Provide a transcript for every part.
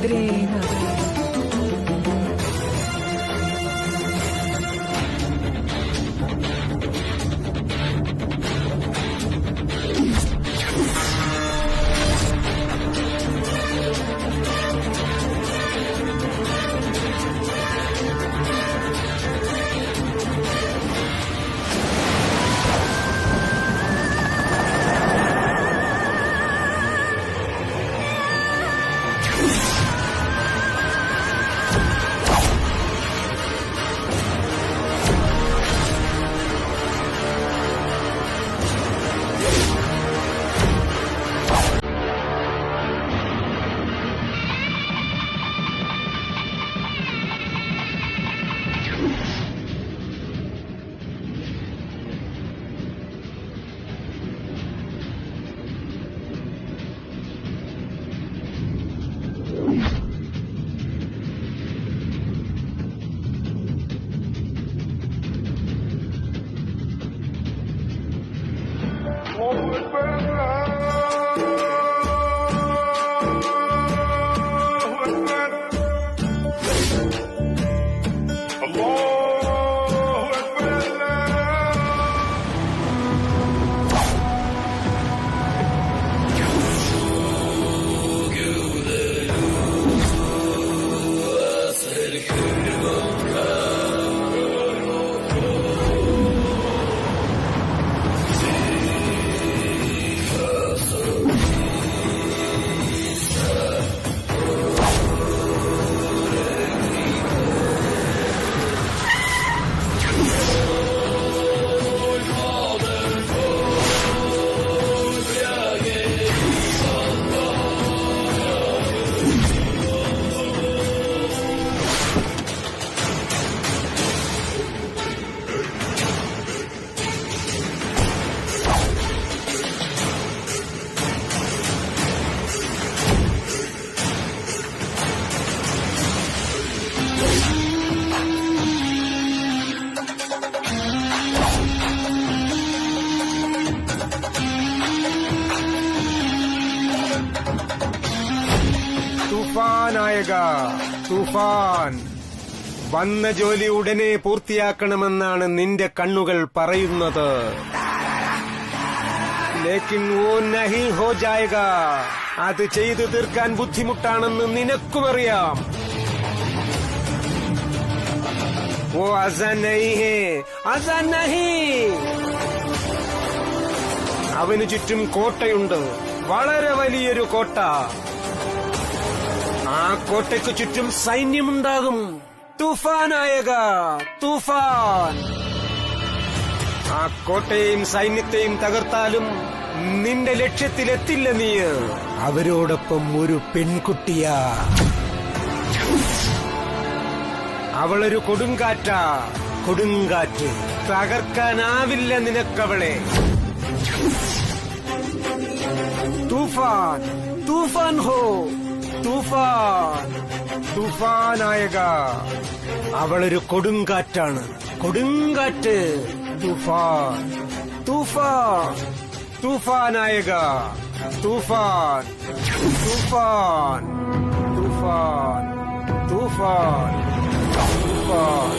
ഹരേ ഹരേ. തൂഫാനായക, തൂഫാൻ. വന്ന ജോലി ഉടനെ പൂർത്തിയാക്കണമെന്നാണ് നിന്റെ കണ്ണുകൾ പറയുന്നത്. ലേക്കിൻ വോ നഹി ഹോ ജായേഗ. അത് ചെയ്തു തീർക്കാൻ ബുദ്ധിമുട്ടാണെന്ന് നിനക്കുമറിയാം. വോ ആസാൻ നഹീ ഹേ, ആസാൻ നഹീ. അവനു ചുറ്റും കോട്ടയുണ്ട്, വളരെ വലിയൊരു കോട്ട. ആ കോട്ടയ്ക്കു ചുറ്റും സൈന്യമുണ്ടാകും. തൂഫാനായക, തൂഫാൻ. ആ കോട്ടയെയും സൈന്യത്തെയും തകർത്താലും നിന്റെ ലക്ഷ്യത്തിലെത്തില്ല നീ. അവരോടൊപ്പം ഒരു പെൺകുട്ടിയാ. അവളൊരു കൊടുങ്കാറ്റാ, കൊടുങ്കാറ്റ്. തകർക്കാനാവില്ല നിനക്കവളെ. തൂഫാൻ, തൂഫാൻ ഹോ, തൂഫാൻ, തൂഫാനായക. അവളൊരു കൊടുങ്കാറ്റാണ്, കൊടുങ്കാറ്റ്. തൂഫാൻ, തൂഫാൻ, തൂഫാനായക, തൂഫാൻ, തൂഫാൻ, തൂഫാൻ, തൂഫാൻ, തൂഫാൻ.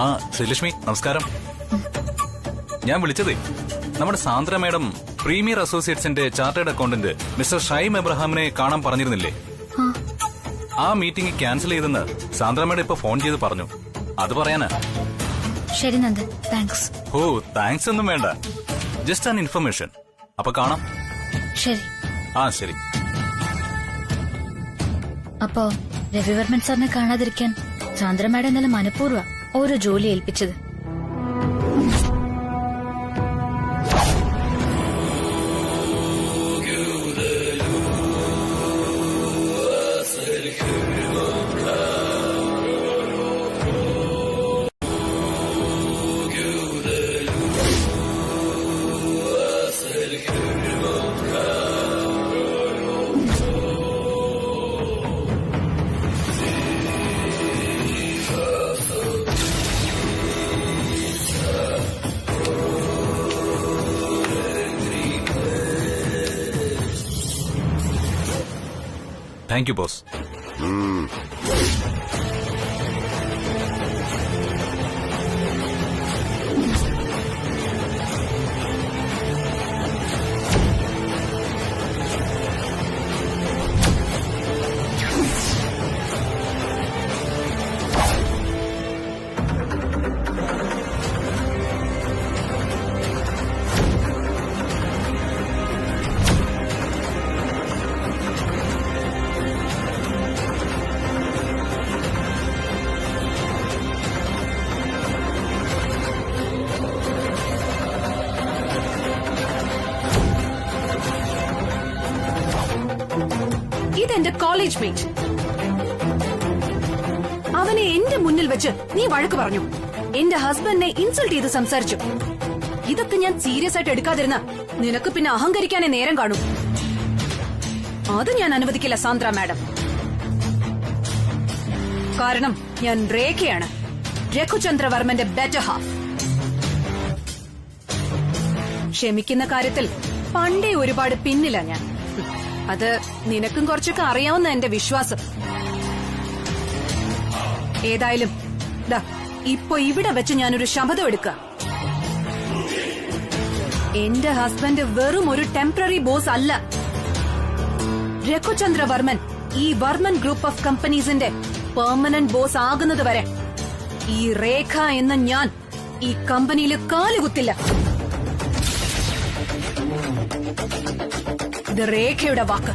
ആ ശ്രീലക്ഷ്മി, നമസ്കാരം. ഞാൻ വിളിച്ചതേ നമ്മുടെ സാന്ദ്ര മേഡം പ്രീമിയർ അസോസിയേറ്റ്സിന്റെ ചാർട്ടേഡ് അക്കൗണ്ടന്റ് മിസ്റ്റർ ഷൈം എബ്രഹാമിനെ കാണാൻ പറഞ്ഞിരുന്നില്ലേ? ആ മീറ്റിംഗ് ക്യാൻസൽ ചെയ്തെന്ന് സാന്ദ്ര മേഡം ഇപ്പൊ ഫോൺ ചെയ്ത് പറഞ്ഞു. അത് പറയാനാ. ശരി നന്ദൻ, താങ്ക്സ്. ഓ, താങ്ക്സ് ഒന്നും വേണ്ട, ജസ്റ്റ് ആൻ ഇൻഫർമേഷൻ. അപ്പൊ കാണാം. ശരി. ആ ശരി. അപ്പോ രവിവർമ്മൻ സാറിനെ കാണാതിരിക്കാൻ സാന്ദ്ര മാഡം ഇന്നലെ മനഃപൂർവ്വ ഓരോ ജോലി ഏൽപ്പിച്ചത്. Thank you boss. ഇതെന്റെ കോളേജ് മേറ്റ്. അവനെ എന്റെ മുന്നിൽ വെച്ച് നീ വഴക്ക് പറഞ്ഞു. എന്റെ ഹസ്ബൻഡിനെ ഇൻസൾട്ട് ചെയ്ത് സംസാരിച്ചു. ഇതൊക്കെ ഞാൻ സീരിയസ് ആയിട്ട് എടുക്കാതിരുന്ന നിനക്ക് പിന്നെ അഹങ്കരിക്കാനേ നേരം കാണും. അത് ഞാൻ അനുവദിക്കില്ല സാന്ദ്ര മാഡം. കാരണം ഞാൻ രേഖയാണ്, രഘുചന്ദ്രവർമ്മന്റെ ബെറ്റർ ഹാഫ്. ക്ഷമിക്കുന്ന കാര്യത്തിൽ പണ്ടേ ഒരുപാട് പിന്നില്ല ഞാൻ. അത് നിനക്കും കുറച്ചൊക്കെ അറിയാവുന്ന എന്റെ വിശ്വാസം. ഏതായാലും ദാ ഇപ്പൊ ഇവിടെ വെച്ച് ഞാനൊരു ശപഥം എടുക്കുക. എന്റെ ഹസ്ബൻഡ് വെറും ഒരു ടെമ്പററി ബോസ് അല്ല. രഘുചന്ദ്രവർമ്മൻ ഈ വർമ്മൻ ഗ്രൂപ്പ് ഓഫ് കമ്പനീസിന്റെ പെർമനന്റ് ബോസ് ആകുന്നത് വരെ ഈ രേഖ എന്ന ഞാൻ ഈ കമ്പനിയിൽ കാലുകുത്തില്ല. ഇത് രേഖയുടെ വാക്ക്.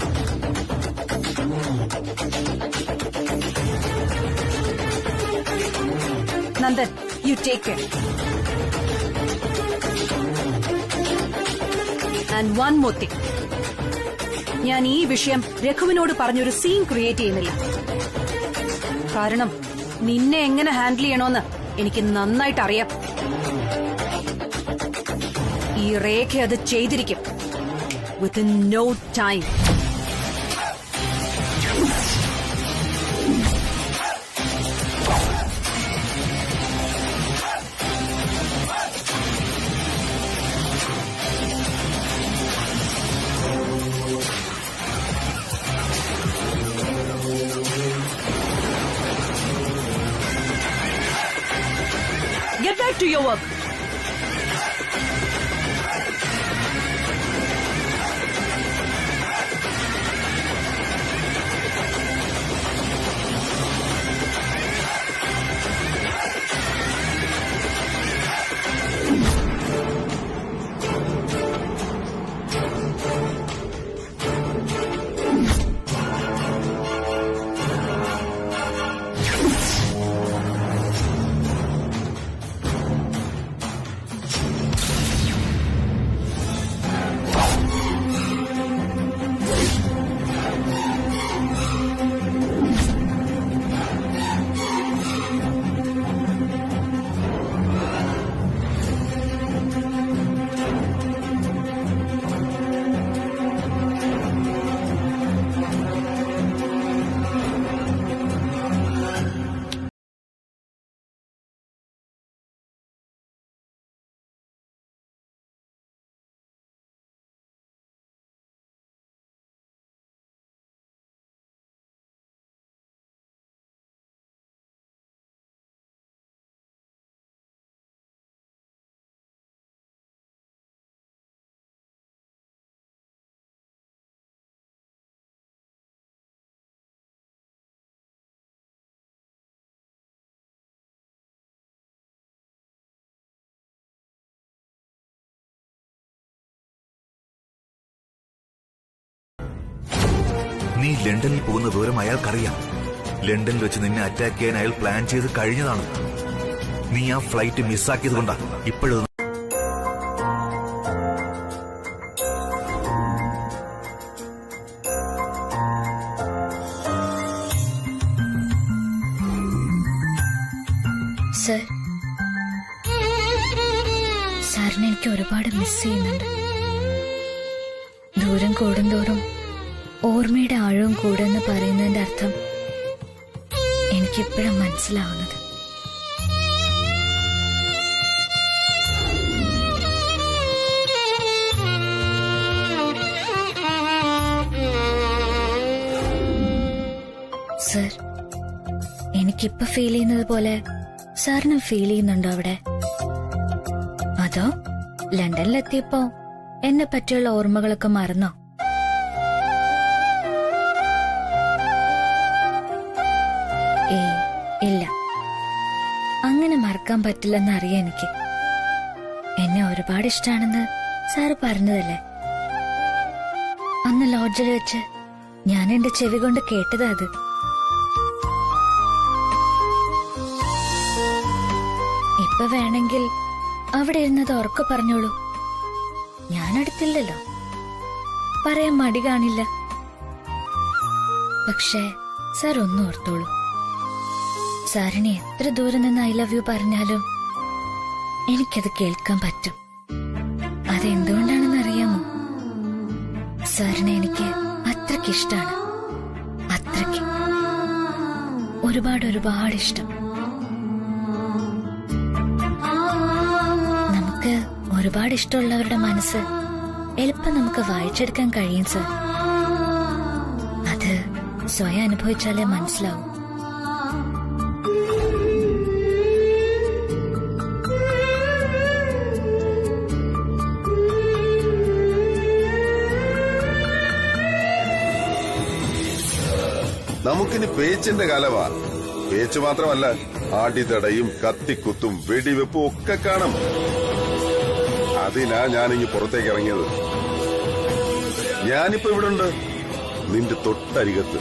Nandan, you take care. And one more thing, ഞാൻ ഈ വിഷയം രഘുവിനോട് പറഞ്ഞൊരു സീൻ ക്രിയേറ്റ് ചെയ്യുന്നില്ല. കാരണം നിന്നെ എങ്ങനെ ഹാൻഡിൽ ചെയ്യണോന്ന് എനിക്ക് നന്നായിട്ട് അറിയാം. ഈ രേഖ അത് ചെയ്തിരിക്കും. Within no time. Get back to your work. നീ ലണ്ടനിൽ പോകുന്ന വിവരം അയാൾക്കറിയാം. ലണ്ടനിൽ വെച്ച് നിന്നെ അറ്റാക്ക് ചെയ്യാൻ അയാൾ പ്ലാൻ ചെയ്ത് കഴിഞ്ഞതാണ്. നീ ആ ഫ്ലൈറ്റ് മിസ്സാക്കിയത് കൊണ്ടാ ഇപ്പോഴും. സർ, സാറിനെ എനിക്ക് ഒരുപാട് മിസ് ചെയ്യുന്നുണ്ട്. ദൂരം കൂടുന്തോറും ഓർമ്മയുടെ ആഴവും കൂടുമെന്ന് പറയുന്നതിന്റെ അർത്ഥം എനിക്കിപ്പോഴും മനസ്സിലാവുന്നത്. സർ, എനിക്കിപ്പോ ഫീൽ ചെയ്യുന്നത് പോലെ സാറിനും ഫീൽ ചെയ്യുന്നുണ്ടോ അവിടെ? അതോ ലണ്ടനിലെത്തിയപ്പോ എന്നെ പറ്റിയുള്ള ഓർമ്മകളൊക്കെ മറന്നോ? ഏയ് ഇല്ല, അങ്ങനെ മറക്കാൻ പറ്റില്ലെന്ന് അറിയാം എനിക്ക്. എന്നെ ഒരുപാട് ഇഷ്ടാണെന്ന് സാറ് പറഞ്ഞതല്ലേ? അന്ന് ലോഡ്ജിൽ വെച്ച് ഞാൻ എന്റെ ചെവി കൊണ്ട് കേട്ടതാ അത്. ഇപ്പൊ വേണമെങ്കിൽ അവിടെ ഇരുന്നത് ഉറക്കെ പറഞ്ഞോളൂ, ഞാനടുത്തില്ലല്ലോ, പറയാൻ മടി കാണില്ല. പക്ഷേ സാർ ഒന്നും ഓർത്തോളൂ, സാറിന് എത്ര ദൂരം നിന്ന് ഐ ലവ് യു പറഞ്ഞാലും എനിക്കത് കേൾക്കാൻ പറ്റും. അതെന്തുകൊണ്ടാണെന്ന് അറിയാമോ? സാറിനെ എനിക്ക് അത്രയ്ക്കിഷ്ടാണ്, അത്രയ്ക്ക്, ഒരുപാട് ഒരുപാട് ഇഷ്ടം. നമുക്ക് ഒരുപാട് ഇഷ്ടമുള്ളവരുടെ മനസ്സ് എളുപ്പം നമുക്ക് വായിച്ചെടുക്കാൻ കഴിയും സർ. അത് സ്വയം അനുഭവിച്ചാലേ മനസ്സിലാവും. നമുക്കിനി പേച്ചിന്റെ കാലമാ. പേച്ച് മാത്രമല്ല, ആടിതടയും കത്തിക്കുത്തും വെടിവെപ്പും ഒക്കെ കാണും. അതിനാ ഞാനിങ്ങി പുറത്തേക്ക് ഇറങ്ങിയത്. ഞാനിപ്പോ ഇവിടെ ഉണ്ട്, നിന്റെ തൊട്ടരികത്ത്.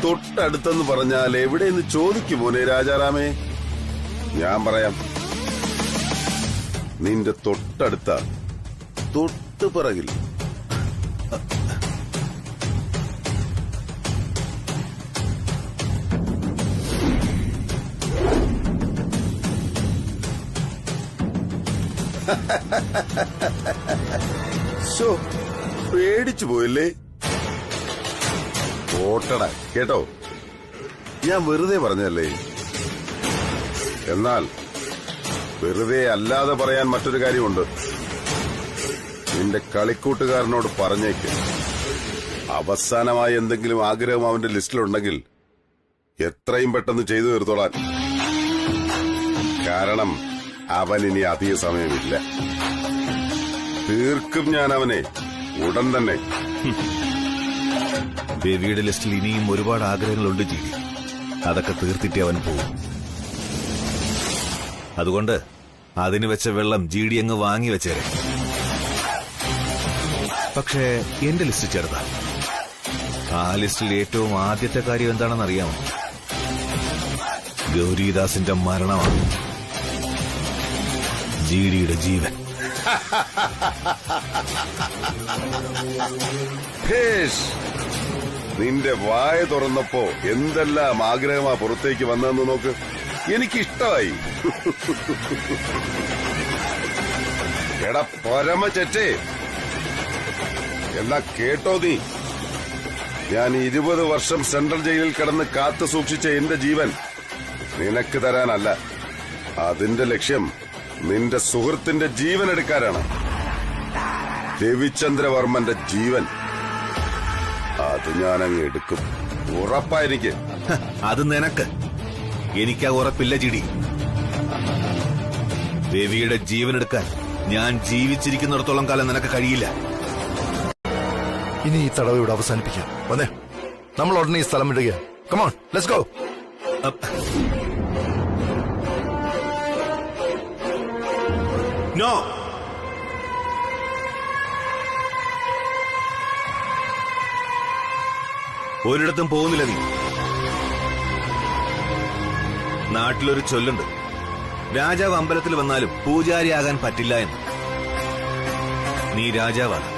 തൊട്ടടുത്തെന്ന് പറഞ്ഞാൽ എവിടെയെന്ന് ചോദിക്കും മോനെ രാജാറാമേ. ഞാൻ പറയാം, നിന്റെ തൊട്ടടുത്ത, തൊട്ടു പിറകിൽ. ശോ, പേടിച്ചു പോയല്ലേ? ഓട്ടടാ കേട്ടോ, ഞാൻ വെറുതെ പറഞ്ഞല്ലേ. എന്നാൽ വെറുതെ അല്ലാതെ പറയാൻ മറ്റൊരു കാര്യമുണ്ട്. നിന്റെ കളിക്കൂട്ടുകാരനോട് പറഞ്ഞേക്ക്, അവസാനമായി എന്തെങ്കിലും ആഗ്രഹം അവന്റെ ലിസ്റ്റിലുണ്ടെങ്കിൽ എത്രയും പെട്ടെന്ന് ചെയ്തു തീർത്തോളാൻ. കാരണം അവൻ ഇനി അധിക സമയമില്ല. തീർക്കും ഞാൻ അവനെ ഉടൻ തന്നെ. ദേവിയുടെ ലിസ്റ്റിൽ ഇനിയും ഒരുപാട് ആഗ്രഹങ്ങളുണ്ട് ജീവി. അതൊക്കെ തീർത്തിട്ട് അവൻ പോകും. അതുകൊണ്ട് അതിന് വെച്ച വെള്ളം ജിഡി അങ്ങ് വാങ്ങി വെച്ചേരെ. പക്ഷേ എന്റെ ലിസ്റ്റ് ചെറുതാ. ആ ലിസ്റ്റിൽ ഏറ്റവും ആദ്യത്തെ കാര്യം എന്താണെന്ന് അറിയാമോ? ഗൗരിദാസിന്റെ മരണമാണ്. ജിഡിയുടെ ജീവൻ. നിന്റെ വായ തുറന്നപ്പോ എന്തെല്ലാം ആഗ്രഹമാ പുറത്തേക്ക് വന്നതെന്ന് നോക്ക്. എനിക്കിഷ്ടമായി. എടാ പരമ ചെറ്റേ, എന്നാ കേട്ടോ നീ, ഞാൻ 20 വർഷം സെൻട്രൽ ജയിലിൽ കിടന്ന് കാത്തു സൂക്ഷിച്ച എന്റെ ജീവൻ നിനക്ക് തരാനല്ല. അതിന്റെ ലക്ഷ്യം നിന്റെ സുഹൃത്തിന്റെ ജീവൻ എടുക്കാനാണ്. രവിചന്ദ്രവർമ്മന്റെ ജീവൻ. അത് ഞാനങ്ങ് എടുക്കും, ഉറപ്പായിരിക്കെ. അത് നിനക്ക്, എനിക്കാ ഉറപ്പില്ല ജിഡി. രവിയുടെ ജീവൻ എടുക്കാൻ ഞാൻ ജീവിച്ചിരിക്കുന്നിടത്തോളം കാലം നിനക്ക് കഴിയില്ല. ഇനി ഈ തടവ് ഇവിടെ അവസാനിപ്പിക്കാം. വന്നേ, നമ്മൾ ഉടനെ ഈ സ്ഥലം വിടുക. Come on, let's go. നോ, ഒരിടത്തും പോകുന്നില്ല നീ. നാട്ടിലൊരു ചൊല്ലുണ്ട്, രാജാവ് അമ്പലത്തിൽ വന്നാലും പൂജാരിയാകാൻ പറ്റില്ല എന്ന്. നീ രാജാവാണ്,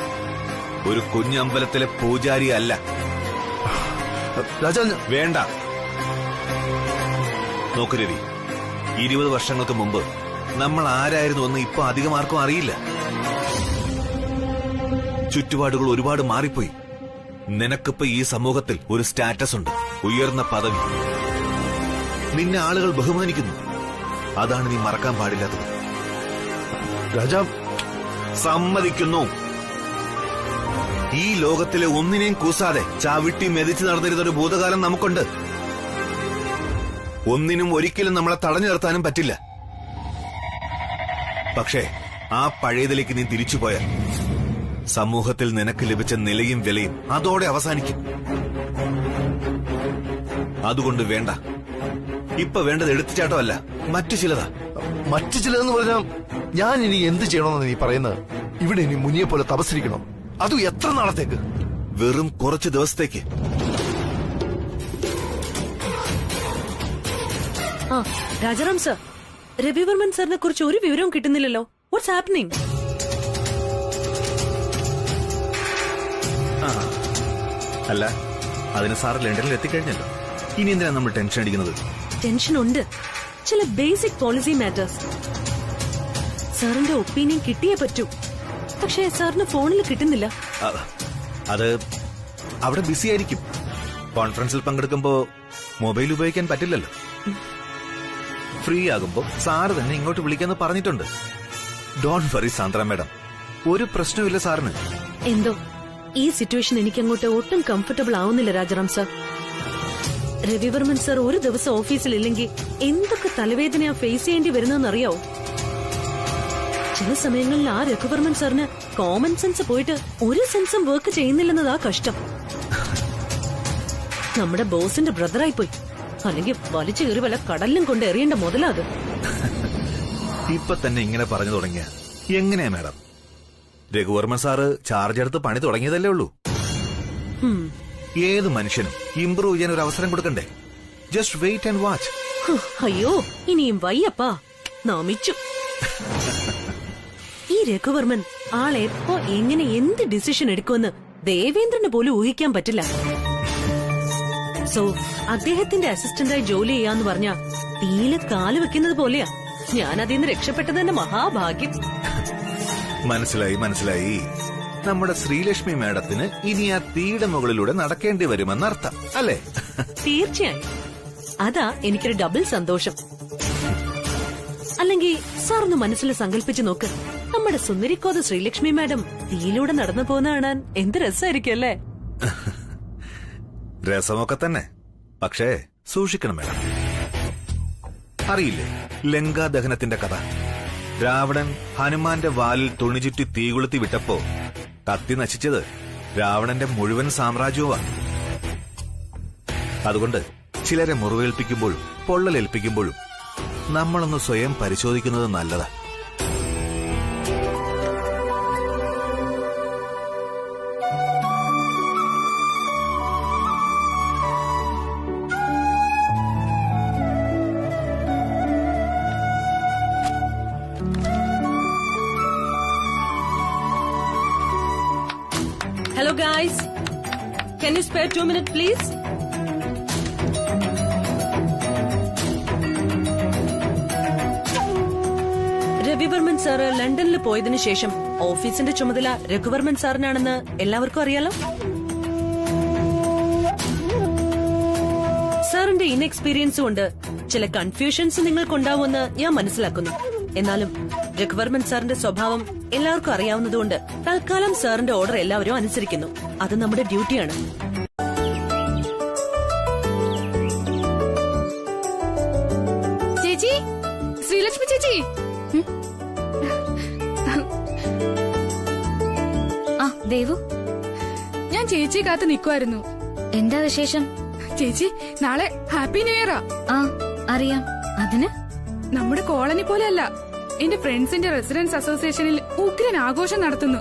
ഒരു കുഞ്ഞമ്പലത്തിലെ പൂജാരി അല്ല. രാജാ, വേണ്ട. നോക്കൂ രവി, 20 വർഷങ്ങൾക്ക് മുമ്പ് നമ്മൾ ആരായിരുന്നു എന്ന് ഇപ്പൊ അധികം ആർക്കും അറിയില്ല. ചുറ്റുപാടുകൾ ഒരുപാട് മാറിപ്പോയി. നിനക്കിപ്പോ ഈ സമൂഹത്തിൽ ഒരു സ്റ്റാറ്റസ് ഉണ്ട്, ഉയർന്ന പദവി. നിന്നെ ആളുകൾ ബഹുമാനിക്കുന്നു. അതാണ് നീ മറക്കാൻ പാടില്ലാത്തത്. രാജാ, സമ്മതിക്കുന്നു. ഈ ലോകത്തിലെ ഒന്നിനെയും കൂസാതെ ചവിട്ടി മെതിച്ച് നടന്നിരുന്നൊരു ഭൂതകാലം നമുക്കുണ്ട്. ഒന്നിനും ഒരിക്കലും നമ്മളെ തടഞ്ഞു നിർത്താനും പറ്റില്ല. പക്ഷേ ആ പഴയതിലേക്ക് നീ തിരിച്ചുപോയാൽ സമൂഹത്തിൽ നിനക്ക് ലഭിച്ച നിലയും വിലയും അതോടെ അവസാനിക്കും. അതുകൊണ്ട് വേണ്ട. ഇപ്പൊ വേണ്ടത് എടുത്തുചാട്ടമല്ല, മറ്റു ചിലതാ. മറ്റു ചിലതെന്ന് പറഞ്ഞാൽ ഞാൻ ഇനി എന്ത് ചെയ്യണമെന്ന് നീ പറയുന്നത്? ഇവിടെ ഇനി മുനിയെ പോലെ തപസ്സരിക്കണം. അതും എത്ര നാളത്തേക്ക്? വെറും കുറച്ച് ദിവസത്തേക്ക്. ആ രാജാറാം സർ, രവിവർമ്മൻ സാറിനെ കുറിച്ച് ഒരു വിവരവും കിട്ടുന്നില്ലല്ലോ. What's happening? അല്ല, അതിന് സാർ ലണ്ടനിൽ എത്തിക്കഴിഞ്ഞല്ലോ. ഇനി എന്തിനാ നമ്മൾ ടെൻഷൻ അടിക്കുന്നത്? ടെൻഷൻ ഉണ്ട്. ചില ബേസിക് പോളിസി മാറ്റേഴ്സ്. സാറിന്റെ ഒപ്പീനിയൻ കിട്ടിയേ പറ്റൂ. പക്ഷേ സാറിന് ഫോണിൽ കിട്ടുന്നില്ല. അത് അവിടെ ബിസി ആയിരിക്കും. കോൺഫറൻസിൽ പങ്കെടുക്കുമ്പോ മൊബൈൽ ഉപയോഗിക്കാൻ പറ്റില്ലല്ലോ. ഫ്രീ ആകുമ്പോ സാറ് തന്നെ ഇങ്ങോട്ട് വിളിക്കാന്ന് പറഞ്ഞിട്ടുണ്ട്. ഡോണ്ട് വറി സാന്ദ്ര മാഡം, ഒരു പ്രശ്നമില്ല സാറിന്. എന്തോ ഈ സിറ്റുവേഷൻ എനിക്കങ്ങോട്ട് ഒട്ടും കംഫർട്ടബിൾ ആവുന്നില്ല രാജാറാം സർ. രവിവർമ്മൻ സർ ഒരു ദിവസം ഓഫീസിൽ ഇല്ലെങ്കിൽ എന്തൊക്കെ തലവേദനയാ ഫേസ് ചെയ്യേണ്ടി വരുന്നതെന്നറിയാവോ? ചില സമയങ്ങളിൽ ആ രഘുവർമ്മൻ സാറിന് കോമൺ സെൻസ് പോയിട്ട് ഒരു സെൻസും വർക്ക് ചെയ്യുന്നില്ലെന്നതാ കഷ്ടം. നമ്മുടെ ബോസിന്റെ ബ്രദറായി പോയി. അല്ലെങ്കിൽ വലിച്ചു കയറി വല്ല കടലിലും കൊണ്ട് എറിയേണ്ട മുതലാ അത്. ഇപ്പൊ തന്നെ ഇങ്ങനെ പറഞ്ഞു തുടങ്ങിയ എങ്ങനെയാ മാഡം? രഘുവർമ്മൻ സാറ് ചാർജ് എടുത്ത് പണി തുടങ്ങിയതല്ലേ ഉള്ളൂ. ഏത് മനുഷ്യനും ഇംപ്രൂവ് ചെയ്യാൻ ഒരു അവസരം കൊടുക്കണ്ടേ? Just wait and watch. അയ്യോ, ഇനിയും വയ്യപ്പാ, നമിച്ചു. ഈ രഘുവർമ്മൻ ആളെപ്പോ എങ്ങനെ എന്ത് ഡിസിഷൻ എടുക്കുമെന്ന് ദേവേന്ദ്രന് പോലും ഊഹിക്കാൻ പറ്റില്ല. സോ അദ്ദേഹത്തിന്റെ അസിസ്റ്റന്റായി ജോലി ചെയ്യാന്ന് പറഞ്ഞ തീയില് കാല് വെക്കുന്നത് പോലെയാ. ഞാൻ അതിൽ നിന്ന് രക്ഷപ്പെട്ടത് തന്നെ മഹാഭാഗ്യം. മനസ്സിലായി മനസ്സിലായി. നമ്മുടെ ശ്രീലക്ഷ്മി മാഡത്തിന് ഇനി ആ തീയുടെ മുകളിലൂടെ നടക്കേണ്ടി വരുമെന്നർത്ഥം അല്ലേ? തീർച്ചയായും. അതാ എനിക്കൊരു ഡബിൾ സന്തോഷം. അല്ലെങ്കിൽ സാറൊന്ന് മനസ്സിൽ സങ്കല്പിച്ചു നോക്ക്, നമ്മുടെ സുന്ദരിക്കോത ശ്രീലക്ഷ്മി മാഡം തീയിലൂടെ നടന്നു പോകുന്ന കാണാൻ എന്ത് രസമായിരിക്കും അല്ലേ? രസമൊക്കെ തന്നെ, പക്ഷേ സൂക്ഷിക്കണം മാഡം. അറിയില്ലേ ലങ്കാദഹനത്തിന്റെ കഥ? രാവണൻ ഹനുമാന്റെ വാലിൽ തുണിചുറ്റി തീകൊളുത്തി വിട്ടപ്പോ കത്തി നശിച്ചത് രാവണന്റെ മുഴുവൻ സാമ്രാജ്യവുമാണ്. അതുകൊണ്ട് ചിലരെ മുറിവേൽപ്പിക്കുമ്പോഴും പൊള്ളലേൽപ്പിക്കുമ്പോഴും നമ്മളൊന്ന് സ്വയം പരിശോധിക്കുന്നത് നല്ലതാ. Hello guys, can you spare 2 minutes please? Ravivarman sir ലണ്ടനിൽ പോയതിനു ശേഷം ഓഫീസിന്റെ ചുമതല രഘുവർമ്മൻ സാറിനാണെന്ന് എല്ലാവർക്കും അറിയാലോ. സാറിന്റെ ഇൻഎക്സ്പീരിയൻസ് കൊണ്ട് ചില കൺഫ്യൂഷൻസ് നിങ്ങൾക്കുണ്ടാവുമെന്ന് ഞാൻ മനസ്സിലാക്കുന്നു. എന്നാലും രഘുവർമ്മൻ സാറിന്റെ സ്വഭാവം എല്ലാവർക്കും അറിയാവുന്നതുകൊണ്ട് തൽക്കാലം സാറിന്റെ ഓർഡർ എല്ലാവരും അനുസരിക്കുന്നു. അത് നമ്മുടെ ഡ്യൂട്ടിയാണ്. ചേച്ചി, ശ്രീലക്ഷ്മി ചേച്ചി. ആ ദേവു, ഞാൻ ചേച്ചിയെ കാത്ത് നിൽക്കുമായിരുന്നു. എന്താ വിശേഷം? ചേച്ചി, നാളെ ഹാപ്പി ന്യൂ ഇയറാ. ആ അറിയാം. അതിന് നമ്മുടെ കോളനി പോലെയല്ല, എന്റെ ഫ്രണ്ട്സിന്റെ റെസിഡൻസ് അസോസിയേഷനിൽ ഉഗ്രൻ ആഘോഷം നടത്തുന്നു.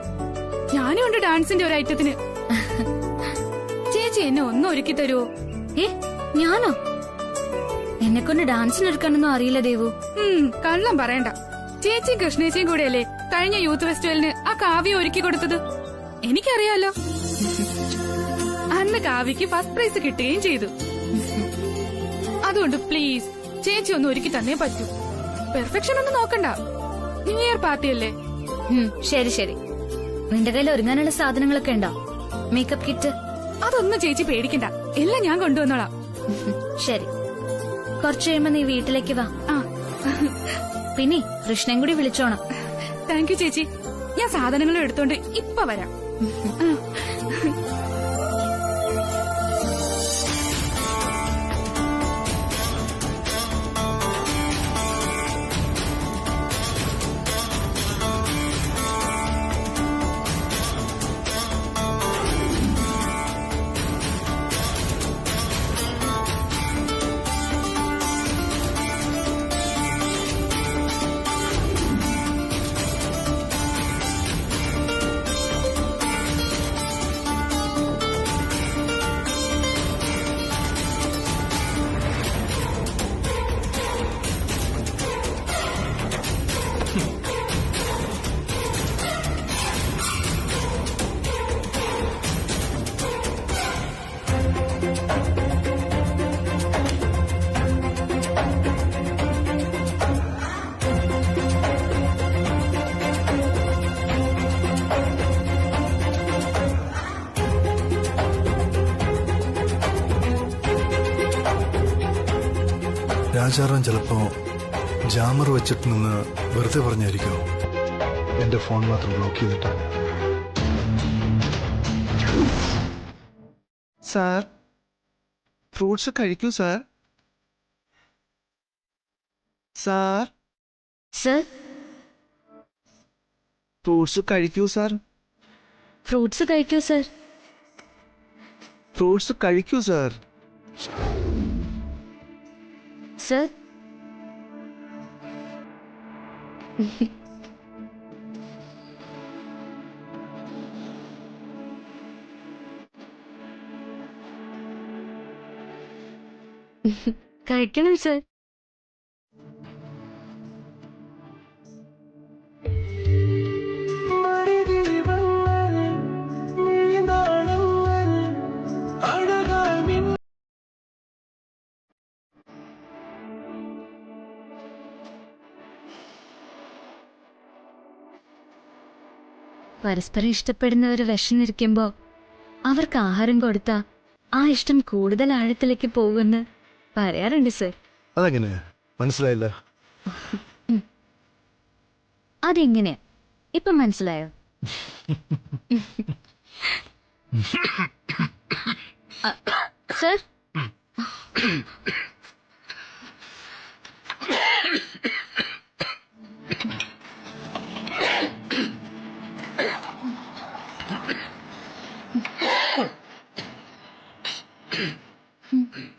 ഞാനും ഉണ്ട് ഡാൻസിന്റെ ഒരു ഐറ്റത്തിന്. ചേച്ചി എന്നെ ഒന്ന് ഒരുക്കി തരുമോ? ഞാനോ? എന്നെ കൊണ്ട് ഡാൻസിന് എടുക്കാനൊന്നും അറിയില്ല ദേവു. കള്ളം പറയണ്ട. ചേച്ചിയും കൃഷ്ണേച്ചിയും കൂടെയല്ലേ കഴിഞ്ഞ യൂത്ത് ഫെസ്റ്റിവലിന് ആ കാവ്യ ഒരുക്കി കൊടുത്തത്? എനിക്കറിയാലോ. അന്ന് കാവ്യക്ക് ഫസ്റ്റ് പ്രൈസ് കിട്ടുകയും ചെയ്തു. അതുകൊണ്ട് പ്ലീസ് ചേച്ചി ഒന്ന് ഒരുക്കി തന്നേ പറ്റൂ. പെർഫെക്ഷൻ ഒന്നും നോക്കണ്ട, ന്യൂ ഇയർ പാർട്ടിയല്ലേ. ശരി ശരി. നിന്റെ കയ്യിൽ ഒരുങ്ങാനുള്ള സാധനങ്ങളൊക്കെ ഉണ്ടോ? Makeup kit? അതൊന്നും ചേച്ചി പേടിക്കണ്ട, എല്ലാം ഞാൻ കൊണ്ടുവന്നോളാം. ശരി. കുറച്ചു കഴിയുമ്പോ നീ വീട്ടിലേക്ക് വാ. ആ പിന്നെ കൃഷ്ണൻ കൂടി വിളിച്ചോണം. താങ്ക് യു ചേച്ചി. ഞാൻ സാധനങ്ങളും എടുത്തോണ്ട് ഇപ്പൊ വരാം. രാജാറാം ചിലപ്പോ ജാമർ വെച്ചിട്ട് നിന്ന് വെറുതെ പറഞ്ഞായിരിക്കോ എന്റെ ഫോൺ മാത്രം ബ്ലോക്ക് ചെയ്തിട്ടാണ്. സാർ, ഫ്രൂട്ട്സ് കഴിക്കൂ സാർ. സാർ, സർ, ഫ്രൂട്ട്സ് കഴിക്കൂ സാർ. ഫ്രൂട്ട്സ് കഴിക്കൂ സർ. ഫ്രൂട്ട്സ് കഴിക്കൂ സാർ. സർ, കഴിക്കണം സർ. പരസ്പരം ഇഷ്ടപ്പെടുന്നവർ വിശന്നിരിക്കുമ്പോ അവർക്ക് ആഹാരം കൊടുത്താ ആ ഇഷ്ടം കൂടുതൽ ആഴത്തിലേക്ക് പോകുമെന്ന് പറയാറുണ്ട് സർ. അതെങ്ങനെ മനസ്സിലായില്ല? അതെങ്ങനെയാ ഇപ്പൊ മനസ്സിലായോ? സർ,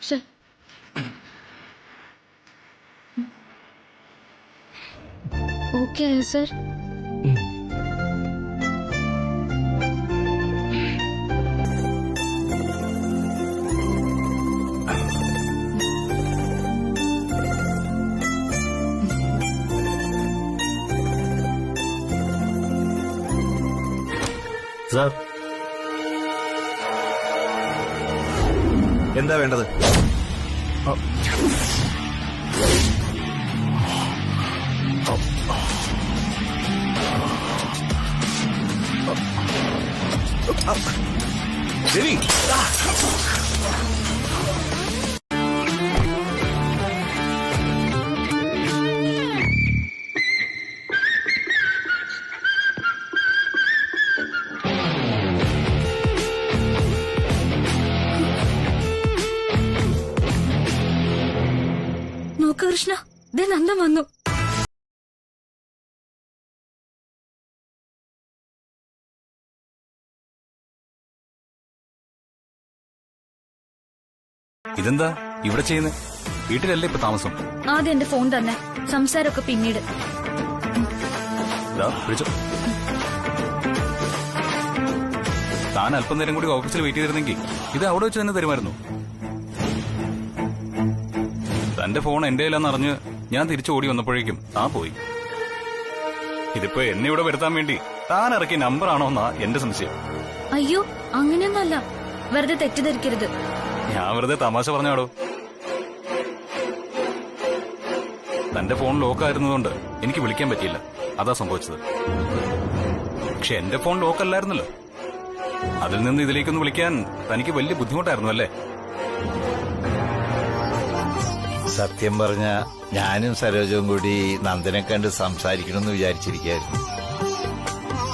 സർ, ഓക്കെ ആയോ സർ? സാർ, എന്താ വേണ്ടത്? രവി, നോക്ക് കൃഷ്ണ, ദേ നന്ദൻ വന്നു. ഇതെന്താ ഇവിടെ ചെയ്യുന്നത്? വീട്ടിലല്ലേ ഇപ്പൊ താമസം? ആദ്യം എന്റെ ഫോൺ തന്നെ, സംസാരമൊക്കെ പിന്നീട്. വിളിച്ചോ. താൻ അല്പം നേരം കൂടി ഓഫീസിൽ വെയിറ്റ് ചെയ്തിരുന്നെങ്കിൽ ഇത് അവിടെ വെച്ച് തന്നെ തരുമായിരുന്നു. തന്റെ ഫോൺ എന്റെ കയ്യിലാന്നറിഞ്ഞ് ഞാൻ തിരിച്ചു ഓടി വന്നപ്പോഴേക്കും താൻ പോയി. ഇതിപ്പോ എന്നെ ഇവിടെ വരുത്താൻ വേണ്ടി താൻ ഇറക്കിയ നമ്പറാണോ എന്നാ എന്റെ സംശയം. അയ്യോ, അങ്ങനെയൊന്നല്ല, വെറുതെ തെറ്റിദ്ധരിക്കരുത്. ഞാൻ വെറുതെ തമാശ പറഞ്ഞാടോ. തന്റെ ഫോൺ ലോക്കായിരുന്നതുകൊണ്ട് എനിക്ക് വിളിക്കാൻ പറ്റിയില്ല, അതാ സംഭവിച്ചത്. പക്ഷെ എന്റെ ഫോൺ ലോക്കല്ലായിരുന്നല്ലോ. അതിൽ നിന്ന് ഇതിലേക്കൊന്ന് വിളിക്കാൻ തനിക്ക് വലിയ ബുദ്ധിമുട്ടായിരുന്നു അല്ലേ? സത്യം പറഞ്ഞ ഞാനും സരോജവും കൂടി നന്ദനെ കണ്ട് സംസാരിക്കണമെന്ന് വിചാരിച്ചിരിക്കായിരുന്നു.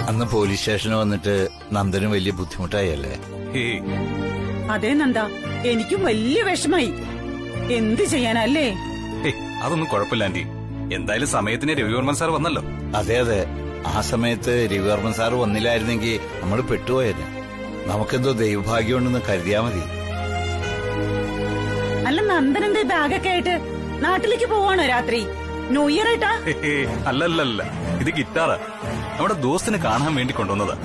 അന്ന് പോലീസ് സ്റ്റേഷന് വന്നിട്ട് നന്ദന് വലിയ ബുദ്ധിമുട്ടായല്ലേ? അതെ നന്ദ, എനിക്കും വലിയ വിഷമായി. എന്ത് ചെയ്യാനല്ലേ? അതൊന്നും കുഴപ്പമില്ല ആന്റി. എന്തായാലും സമയത്തിന് രവിവർമ്മൻ സാർ വന്നല്ലോ. അതെ അതെ, ആ സമയത്ത് രവിവർമ്മൻ സാർ വന്നില്ലായിരുന്നെങ്കിൽ നമ്മൾ പെട്ടുപോയത്. നമുക്കെന്തോ ദൈവഭാഗ്യമുണ്ടെന്ന് കരുതിയാ മതി. അല്ല, നന്ദനെന്ത് ബാഗൊക്കെ ആയിട്ട് നാട്ടിലേക്ക് പോവാണോ രാത്രി? ന്യൂ ഇയർ ആയിട്ടാ? അല്ലല്ല, ഇത് ഗിറ്റാറാ. നമ്മുടെ ദോസ്തിനെ കാണാൻ വേണ്ടി കൊണ്ടുവന്നതാ.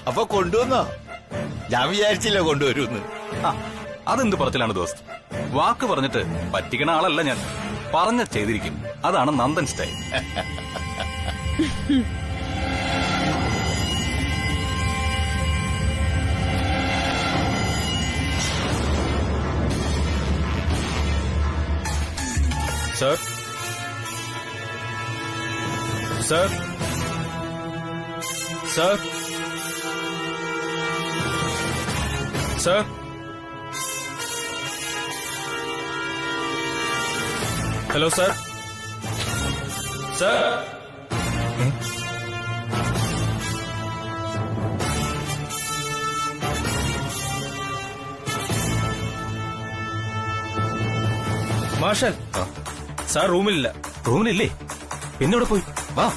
അപ്പൊ കൊണ്ടുവന്നോ? ഞാൻ വിചാരിച്ചില്ല കൊണ്ടുവരുമെന്ന്. അതെന്ത് പറച്ചിലാണ് ദോസ്ത്? വാക്ക് പറഞ്ഞിട്ട് പറ്റിക്കണ ആളല്ല ഞാൻ. പറഞ്ഞ ചെയ്തിരിക്കും. അതാണ് Nandan style. Sir, sir, sir, sir, hello sir, sir. മാഷൽ, സാർ റൂമിലില്ല. റൂമിലില്ലേ? എന്നോട് പോയി വാ.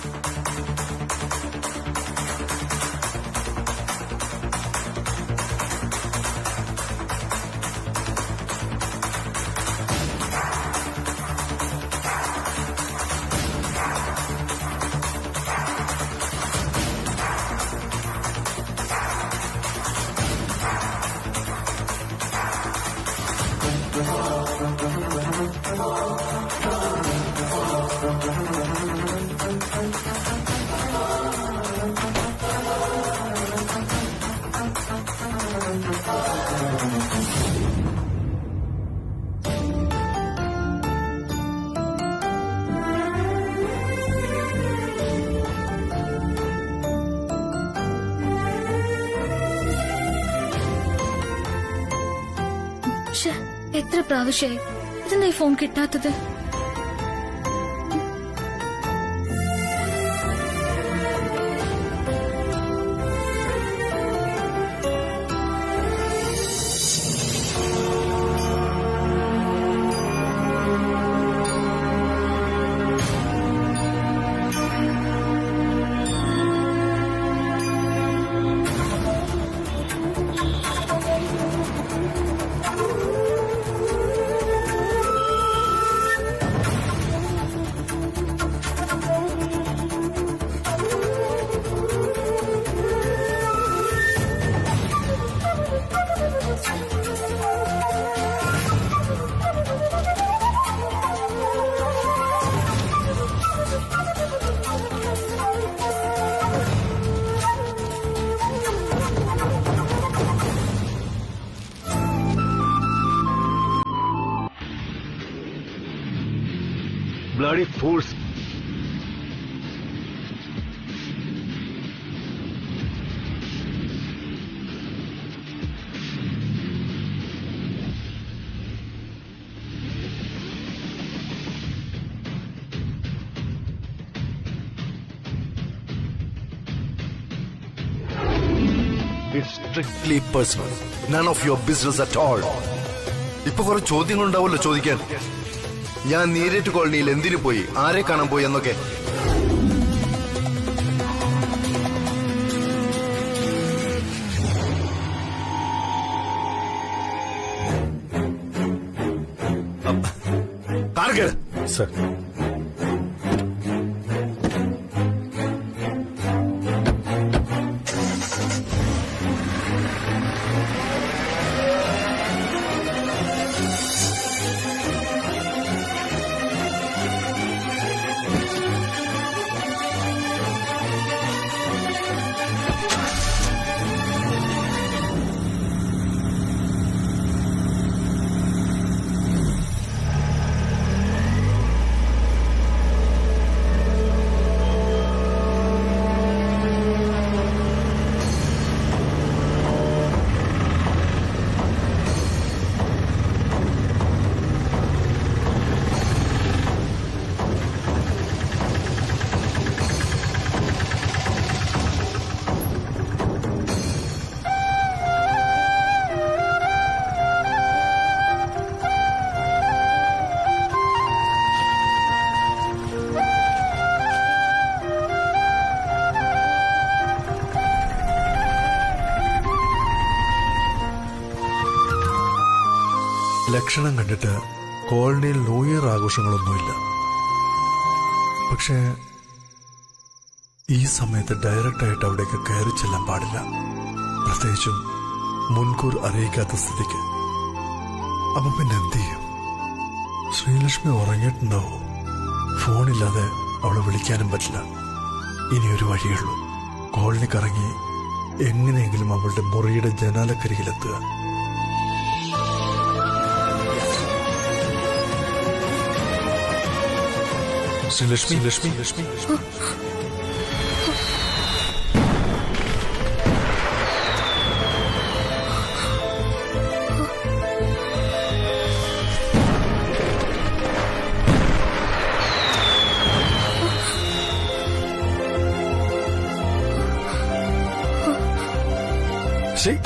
എത്ര പ്രാവശ്യമായി ഇതെന്താ ഈ ഫോൺ കിട്ടാത്തത്? Bloody fools. It's strictly personal. None of your business at all. ഇപ്പൊ കുറെ ചോദ്യങ്ങളുണ്ടാവുമല്ലോ ചോദിക്കാൻ. ഞാൻ നീരേറ്റ് കോളനിയിൽ എന്തിനു പോയി, ആരെ കാണാൻ പോയി എന്നൊക്കെ. സർ, ലക്ഷണം കണ്ടിട്ട് കോളനിയിൽ ന്യൂ ഇയർ ആഘോഷങ്ങളൊന്നുമില്ല. പക്ഷേ ഈ സമയത്ത് ഡയറക്റ്റായിട്ട് അവിടേക്ക് കയറി ചെല്ലാൻ പാടില്ല, പ്രത്യേകിച്ചും മുൻകൂർ അറിയിക്കാത്ത സ്ഥിതിക്ക്. അപ്പൊ പിന്നെ എന്ത് ചെയ്യും? ശ്രീലക്ഷ്മി ഉറങ്ങിയിട്ടുണ്ടാവോ? ഫോണില്ലാതെ അവളെ വിളിക്കാനും പറ്റില്ല. ഇനിയൊരു വഴിയുള്ളൂ, കോളനി കറങ്ങി എങ്ങനെയെങ്കിലും അവളുടെ മുറിയുടെ ജനാലക്കരികിലെത്തുക. ശ്രീലക്ഷ്മി ലക്ഷ്മി ലക്ഷ്മി See?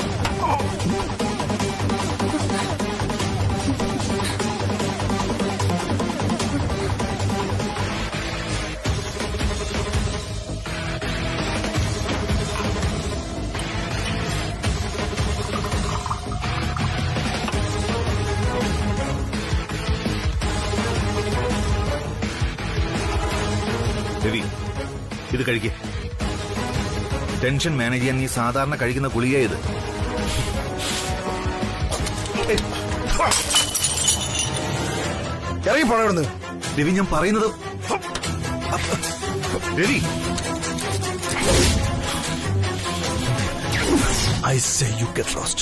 രവി, ഇത് കഴിക്കേ. ടെൻഷൻ മാനേജ് ചെയ്യാൻ നീ സാധാരണ കഴിക്കുന്ന ഗുളിക ഇത്. ഇറങ്ങി പോണ രവി, ഞാൻ പറയുന്നത്. Ravi, I say you get lost.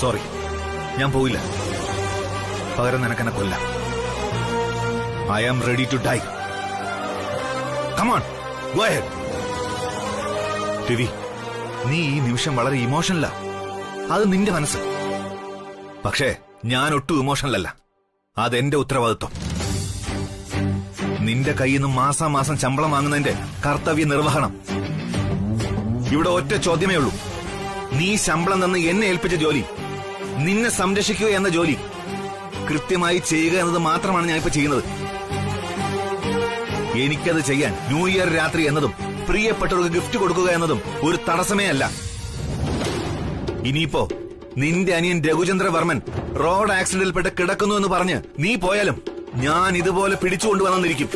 Sorry, ഞാൻ പോയില്ല. പകരം നിനക്കെന്നെ കൊല്ലാം. I am ready to die. Come on, go ahead. Ravi, നീ ഈ നിമിഷം വളരെ ഇമോഷണലാ. അത് നിന്റെ മനസ്സ്. പക്ഷേ ഞാൻ ഒട്ടും ഇമോഷണലല്ല. അതെന്റെ ഉത്തരവാദിത്വം. നിന്റെ കയ്യിൽ നിന്ന് മാസാമാസം ശമ്പളം വാങ്ങുന്നതിന്റെ കർത്തവ്യ നിർവഹണം. ഇവിടെ ഒറ്റ ചോദ്യമേ ഉള്ളൂ. നീ ശമ്പളം തന്ന് എന്നെ ഏൽപ്പിച്ച ജോലി, നിന്നെ സംരക്ഷിക്കുക എന്ന ജോലി കൃത്യമായി ചെയ്യുക എന്നത് മാത്രമാണ് ഞാനിപ്പോ ചെയ്യുന്നത്. എനിക്കത് ചെയ്യാൻ ന്യൂ ഇയർ രാത്രി എന്നതും പ്രിയപ്പെട്ടവർക്ക് ഗിഫ്റ്റ് കൊടുക്കുക എന്നതും ഒരു തടസ്സമേ അല്ല. ഇനിയിപ്പോ നിന്റെ അനിയൻ രഘുചന്ദ്ര വർമ്മൻ റോഡ് ആക്സിഡന്റിൽപ്പെട്ട് കിടക്കുന്നു എന്ന് പറഞ്ഞ് നീ പോയാലും ഞാൻ ഇതുപോലെ പിടിച്ചുകൊണ്ടുവന്നിരിക്കും.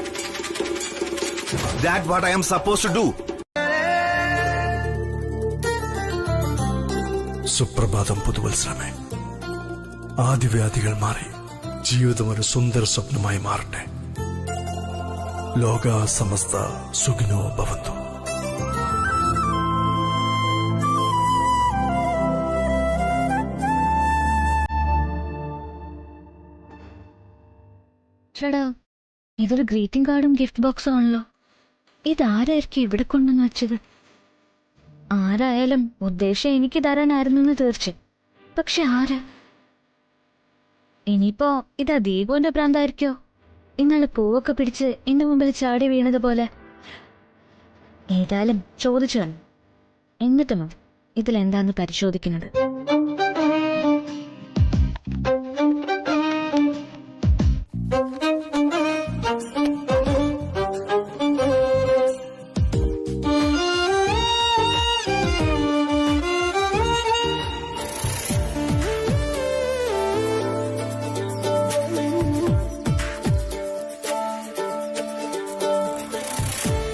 That what I am suppose to do. സുപ്രഭാതം പുതുവത്സരമേ. ആദിവ്യാധികൾ മാറി ജീവിതം ഒരു സുന്ദര സ്വപ്നമായി മാറട്ടെ. ലോക സമസ്ത സുഖിനോ ഭവന്തു. ചേട്ടാ, ഇതൊരു ഗ്രീറ്റിംഗ് കാർഡും ഗിഫ്റ്റ് ബോക്സും ആണല്ലോ. ഇതാരായിരിക്കും ഇവിടെ കൊണ്ടുവന്ന് വെച്ചത്? ആരായാലും ഉദ്ദേശം എനിക്ക് തരാനായിരുന്നു തീർച്ച. പക്ഷെ ആര്? ഇനിയിപ്പോ ഇതാ ദീപുവിന്റെ പ്രാന്തായിരിക്കോ? ഇന്നലെ പൂവൊക്കെ പിടിച്ച് എന്റെ മുമ്പിൽ ചാടി വീണതുപോലെ. ഏതായാലും ചോദിച്ചു കാണും. എന്നിട്ടും ഇതിലെന്താന്ന് പരിശോധിക്കുന്നത്.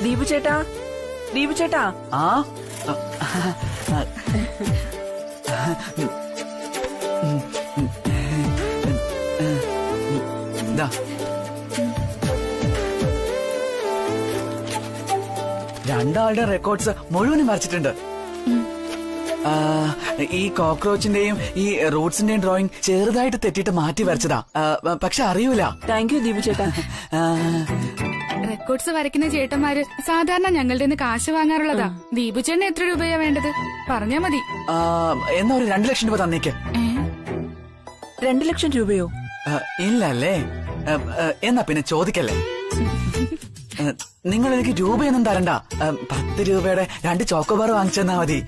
ദീപു ചേട്ടാ, ദീപു ചേട്ടാ. ആ രണ്ടാളുടെ റെക്കോർഡ്സ് മുഴുവനും വരച്ചിട്ടുണ്ട്. ഈ കോക്രോച്ചിന്റെയും ഈ റൂട്ട്സിന്റെയും ഡ്രോയിങ് ചെറുതായിട്ട് തെറ്റിട്ട് മാറ്റി വരച്ചതാ. പക്ഷെ അറിയൂല. താങ്ക് യു ദീപു ചേട്ടാ. റെക്കോർഡ്സ് വരയ്ക്കുന്ന ചേട്ടന്മാര് സാധാരണ ഞങ്ങളുടെ നിന്ന് കാശ് വാങ്ങാറുള്ളതാ. ദീപു ചേട്ടന് എത്ര രൂപയാ വേണ്ടത് പറഞ്ഞാ മതി. എന്നാ ഒരു 2 ലക്ഷം രൂപ തന്നേക്ക്. 2 ലക്ഷം രൂപയോ? ഇല്ലല്ലേ? എന്നാ പിന്നെ ചോദിക്കല്ലേ. നിങ്ങൾ എനിക്ക് രൂപയൊന്നും തരണ്ട. 10 രൂപയുടെ 2 ചോക്കോബാർ വാങ്ങിച്ചെന്നാ മതി.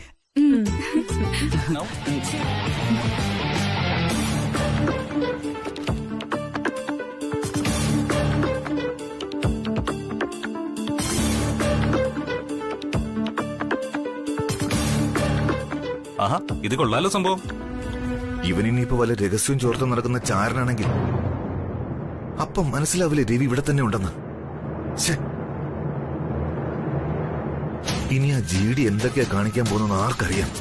ആഹാ, ഇത് കൊള്ളാലോ സംഭവം. ഇവനിനിയിപ്പോ വല്ല രഹസ്യവും ചോർത്ത് നടക്കുന്ന ചാരനാണെങ്കിൽ അപ്പം മനസ്സിലാവില്ലേ രവി ഇവിടെ തന്നെ ഉണ്ടെന്ന്. ഇനി ആ GD എന്തൊക്കെയാ കാണിക്കാൻ പോകുന്നെന്ന് ആർക്കറിയാം.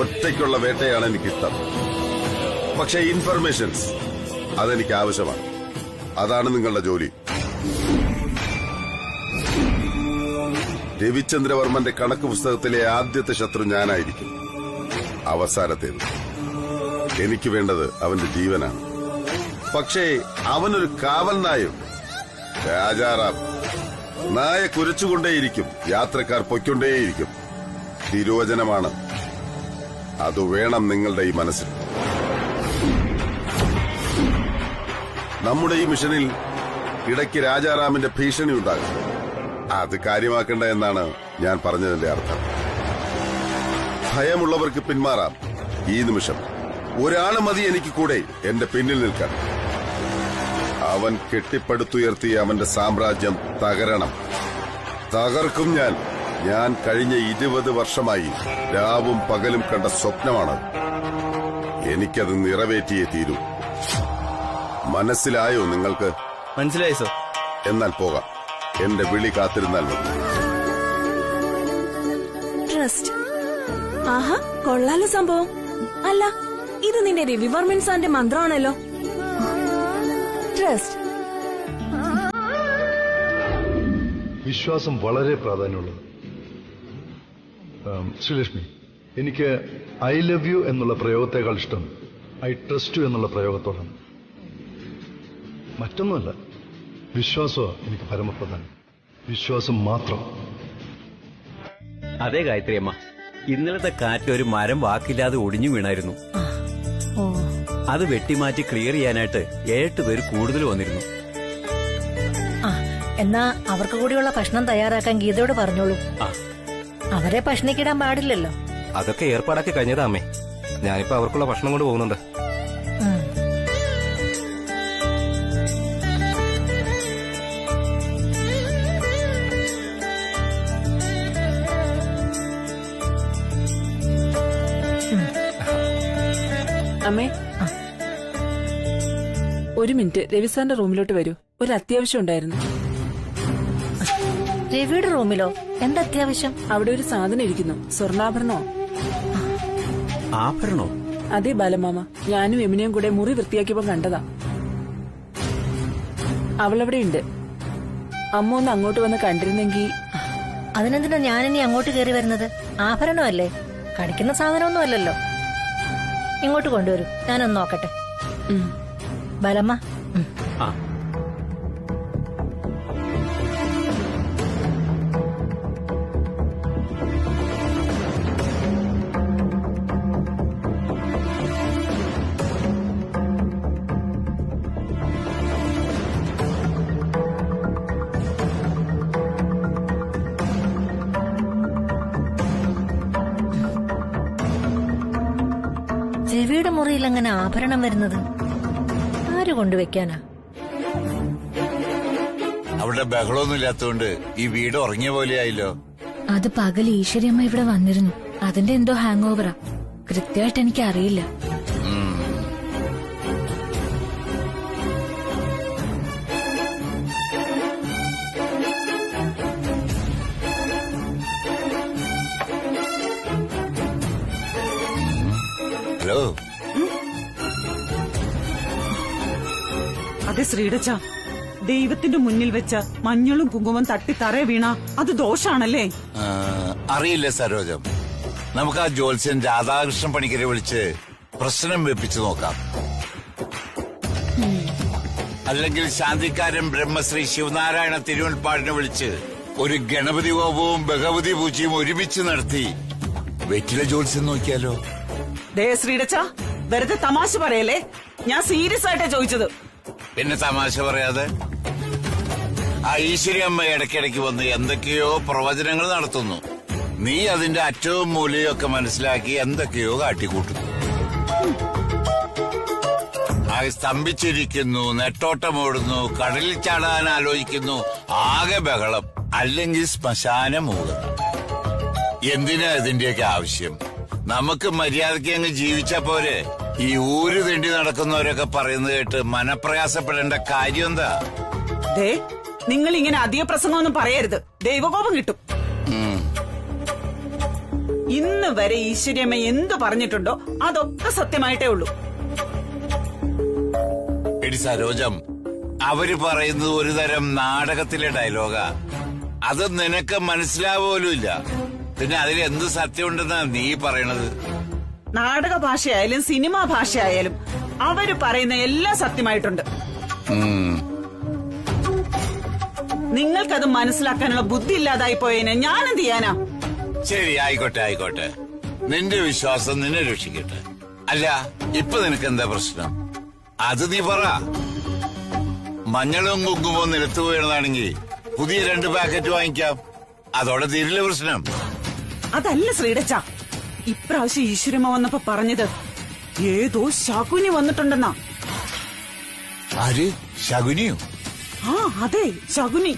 ഒറ്റയ്ക്കുള്ള വേട്ടയാണ് എനിക്കിഷ്ടം. പക്ഷേ ഇൻഫർമേഷൻസ് അതെനിക്ക് ആവശ്യമാണ്. അതാണ് നിങ്ങളുടെ ജോലി. രവിചന്ദ്രവർമ്മന്റെ കണക്ക് പുസ്തകത്തിലെ ആദ്യത്തെ ശത്രു ഞാനായിരിക്കും, അവസാനത്തേത്. എനിക്ക് വേണ്ടത് അവന്റെ ജീവനാണ്. പക്ഷേ അവനൊരു കാവൽ നായും. രാജാറാം നായ കുരച്ചുകൊണ്ടേയിരിക്കും, യാത്രക്കാർ പൊയ്ക്കൊണ്ടേയിരിക്കും. തിരോചനമാണ്. അത് വേണം നിങ്ങളുടെ ഈ മനസ്സിൽ. നമ്മുടെ ഈ മിഷനിൽ ഇടയ്ക്ക് രാജാറാമിന്റെ ഭീഷണി ഉണ്ടാകും. അത് കാര്യമാക്കേണ്ട എന്നാണ് ഞാൻ പറഞ്ഞതിന്റെ അർത്ഥം. ഭയമുള്ളവർക്ക് പിന്മാറാം. ഈ നിമിഷം ഒരാള് മതി എനിക്ക് കൂടെ എന്റെ പിന്നിൽ നിൽക്കാൻ. അവൻ കെട്ടിപ്പടുത്തുയർത്തിയ അവന്റെ സാമ്രാജ്യം തകരണം. തകർക്കും ഞാൻ. ഞാൻ കഴിഞ്ഞ 20 വർഷമായി രാവും പകലും കണ്ട സ്വപ്നമാണ്. എനിക്കത് നിറവേറ്റിയേ തീരൂ. മനസ്സിലായോ നിങ്ങൾക്ക്? മനസ്സിലായി സർ. എന്നാൽ പോകാം. എന്റെ വിളി കാത്തിരുന്നാൽ മതി. ട്രസ്റ്റ്. ആഹാ, കൊള്ളാലോ സംഭവം. അല്ല, ഇത് നിന്റെ രവിവർമ്മൻ സാറിന്റെ മന്ത്രമാണല്ലോ. ട്രസ്റ്റ്. വിശ്വാസം വളരെ പ്രാധാന്യമുള്ളത്. ശ്രീലക്ഷ്മി, എനിക്ക് ഐ ലവ് യു എന്നുള്ള പ്രയോഗത്തെക്കാൾ ഇഷ്ടം ഐ ട്രസ്റ്റ് യു എന്നുള്ള പ്രയോഗത്തോടാണ്. മറ്റൊന്നുമല്ല, വിശ്വാസമാണ് എനിക്ക് പരമപ്രധാനം. വിശ്വാസം മാത്രം. അതെ ഗായത്രി അമ്മ, ഇന്നലത്തെ കാറ്റ് ഒരു മരം വാക്കില്ലാതെ ഒടിഞ്ഞു വീണായിരുന്നു. അത് വെട്ടിമാറ്റി ക്ലിയർ ചെയ്യാനായിട്ട് 8 പേര് കൂടുതൽ വന്നിരുന്നു. എന്നാ അവർക്ക് കൂടിയുള്ള ഭക്ഷണം തയ്യാറാക്കാൻ ഗീതയോട് പറഞ്ഞോളൂ. അവരെ ഭക്ഷണിക്കിടാൻ പാടില്ലല്ലോ. അതൊക്കെ ഏർപ്പാടാക്കി കഴിഞ്ഞതാ അമ്മേ. ഞാനിപ്പോ അവർക്കുള്ള ഭക്ഷണം കൊണ്ട് പോകുന്നുണ്ട്. അമ്മേ, 1 മിനിറ്റ് രവിസാറിന്റെ റൂമിലോട്ട് വരൂ. ഒരു അത്യാവശ്യം ഉണ്ടായിരുന്നു. രവിയുടെ റൂമിലോ? എന്താ അത്യാവശ്യം? അവിടെ ഒരു സാധനം ഇരിക്കുന്നു. സ്വർണ്ണാഭരണോ? ആഭരണോ? അതെ ബാലമാമ, ഞാനും യമുനയും കൂടെ മുറി വൃത്തിയാക്കിയപ്പോ കണ്ടതാ. അവളവിടെ ഉണ്ട്. അമ്മ ഒന്ന് അങ്ങോട്ട് വന്ന് കണ്ടിരുന്നെങ്കിൽ. അതിനെന്തിനാ ഞാനിനി അങ്ങോട്ട് കയറി വരുന്നത്? ആഭരണമല്ലേ, കടിക്കുന്ന സാധനമൊന്നും അല്ലല്ലോ. ഇങ്ങോട്ട് കൊണ്ടുവരൂ, ഞാനൊന്ന് നോക്കട്ടെ. ബാലമ്മ. രവിയുടെ മുറിയിൽ അങ്ങനെ ആഭരണം വരുന്നത് ആര് കൊണ്ടുവയ്ക്കാനാ? അവിടെ ബഹളമൊന്നും ഇല്ലാത്തതുകൊണ്ട് ഈ വീട് ഉറങ്ങിയ പോലെയായില്ലോ. അത് പകൽ ഈശ്വരിയമ്മ ഇവിടെ വന്നിരുന്നു. അതിന്റെ എന്തോ ഹാങ് ഓവറാ. കൃത്യമായിട്ട് എനിക്ക് അറിയില്ല. ഹലോ. അതെ ശ്രീടച്ച, ദൈവത്തിന്റെ മുന്നിൽ വെച്ച മഞ്ഞളും കുങ്കുമം തട്ടി തറയെ വീണ അത് ദോഷാണല്ലേ? അറിയില്ല സരോജം. നമുക്ക് ആ ജ്യോത്സ്യൻ രാധാകൃഷ്ണൻ പണിക്കരെ വിളിച്ച് പ്രശ്നം വെപ്പിച്ചു നോക്കാം. അല്ലെങ്കിൽ ശാന്തിക്കാരൻ ബ്രഹ്മശ്രീ ശിവനാരായണ തിരുവൽപ്പാടിനെ വിളിച്ച് ഒരു ഗണപതി ഹോമവും ഭഗവതി പൂജയും ഒരുമിച്ച് നടത്തി വെറ്റില ജോത്സ്യം നോക്കിയാലോ? ദേ ശ്രീടച്ച, വെറുതെ തമാശ പറയല്ലേ, ഞാൻ സീരിയസ് ആയിട്ടാ ചോദിച്ചത്. പിന്നെ തമാശ പറയാതെ? ആ ഈശ്വരി അമ്മ ഇടയ്ക്കിടയ്ക്ക് വന്ന് എന്തൊക്കെയോ പ്രവചനങ്ങൾ നടത്തുന്നു. നീ അതിന്റെ അറ്റവും മൂലയും ഒക്കെ മനസ്സിലാക്കി എന്തൊക്കെയോ കാട്ടിക്കൂട്ടുന്നു. ആ സ്തംഭിച്ചിരിക്കുന്നു, നെട്ടോട്ടമോടുന്നു, കടലിൽ ചാടാൻ ആലോചിക്കുന്നു, ആകെ ബഹളം. അല്ലെങ്കിൽ ശ്മശാന മൂകത. എന്തിനാ ഇതിന്റെയൊക്കെ ആവശ്യം? നമുക്ക് മര്യാദയ്ക്ക് അങ്ങ് ജീവിച്ചാ പോരെ? ഈ ഊര് തെണ്ടി നടക്കുന്നവരൊക്കെ പറയുന്നത് കേട്ട് മനപ്രയാസപ്പെടേണ്ട കാര്യം എന്താ? ദേ, നിങ്ങൾ ഇങ്ങനെ അധിക പ്രസംഗമൊന്നും പറയരുത്, ദൈവകോപം കിട്ടും. ഇന്ന് വരെ ഈശ്വര്യമ്മ എന്തു പറഞ്ഞിട്ടുണ്ടോ അതൊക്കെ സത്യമായിട്ടേ ഉള്ളൂ. എടി സരോജം, അവര് പറയുന്നത് ഒരു തരം നാടകത്തിലെ ഡയലോഗാ. അത് നിനക്ക് മനസ്സിലാവുമല്ല. പിന്നെ അതിൽ എന്ത് സത്യമുണ്ടെന്നാ നീ പറയണത്? നാടക ഭാഷയായാലും സിനിമാ ഭാഷയായാലും അവര് പറയുന്ന എല്ലാം സത്യമായിട്ടുണ്ട്. നിങ്ങൾക്കത് മനസ്സിലാക്കാനുള്ള ബുദ്ധി ഇല്ലാതായി പോയതിനെ ഞാൻ എന്ത് ചെയ്യാനാ? ശരി, ആയിക്കോട്ടെ ആയിക്കോട്ടെ. നിന്റെ വിശ്വാസം നിന്നെ രക്ഷിക്കട്ടെ. അല്ല, ഇപ്പൊ നിനക്ക് എന്താ പ്രശ്നം? അത് നീ പറ. മഞ്ഞളും കുങ്കുമവും നിലത്ത് വീണതാണെങ്കിൽ പുതിയ 2 പാക്കറ്റ് വാങ്ങിക്കാം. അതോടെ തീരില്ല പ്രശ്നം. അതല്ല ശ്രീടച്ച, ഇപ്രാവശ്യം ഈശ്വരമ്മ വന്നപ്പോ പറഞ്ഞത് ഏതോ ശകുനി വന്നിട്ടുണ്ടെന്നാ. ആര്? ശകുനിയോ? ആ അതെ, ശകുനി.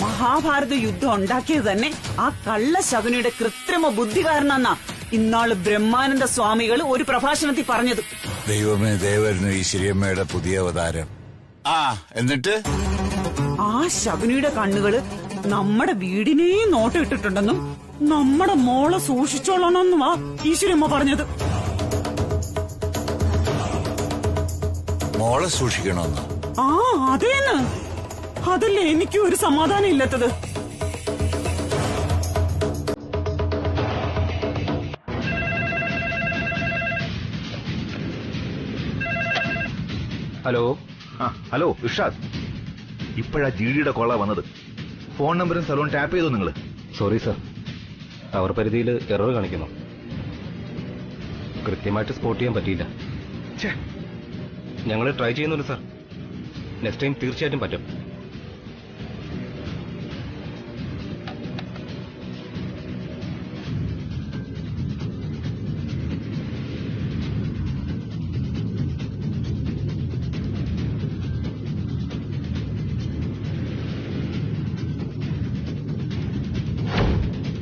മഹാഭാരത യുദ്ധം ഉണ്ടാക്കിയത് തന്നെ ആ കള്ള ശകുനിയുടെ കൃത്രിമ ബുദ്ധി കാരണമെന്നാ ഇന്നാള് ബ്രഹ്മാനന്ദ സ്വാമികൾ ഒരു പ്രഭാഷണത്തിൽ പറഞ്ഞത്. ദൈവമേ, ദേവരുന്നു ഈശ്വരിയമ്മയുടെ പുതിയ അവതാരം. ആ എന്നിട്ട് ആ ശകുനിയുടെ കണ്ണുകള് നമ്മുടെ വീടിനെയും നോട്ടിട്ടിട്ടുണ്ടെന്നും നമ്മുടെ മോളെ സൂക്ഷിച്ചോളണമെന്നുമാ ഈശ്വരമ്മ പറഞ്ഞത്. മോളെ സൂക്ഷിക്കണമെന്ന്? ആ അതേന്ന്. അതല്ലേ എനിക്ക് ഒരു സമാധാനം ഇല്ലാത്തത്. ഹലോ. ഹലോ ഇർഷാദ്, ഇപ്പോഴാ ജിഡിയുടെ കോള വന്നത്. ഫോൺ നമ്പറും സ്ഥലവും ടാപ്പ് ചെയ്തോ നിങ്ങൾ? സോറി സർ, ടവർ പരിധിയിൽ എറർ കാണിക്കുന്നു. കൃത്യമായിട്ട് സ്പോട്ട് ചെയ്യാൻ പറ്റിയില്ല. ഞങ്ങൾ ട്രൈ ചെയ്യുന്നുണ്ട് സർ. നെക്സ്റ്റ് ടൈം തീർച്ചയായിട്ടും പറ്റും.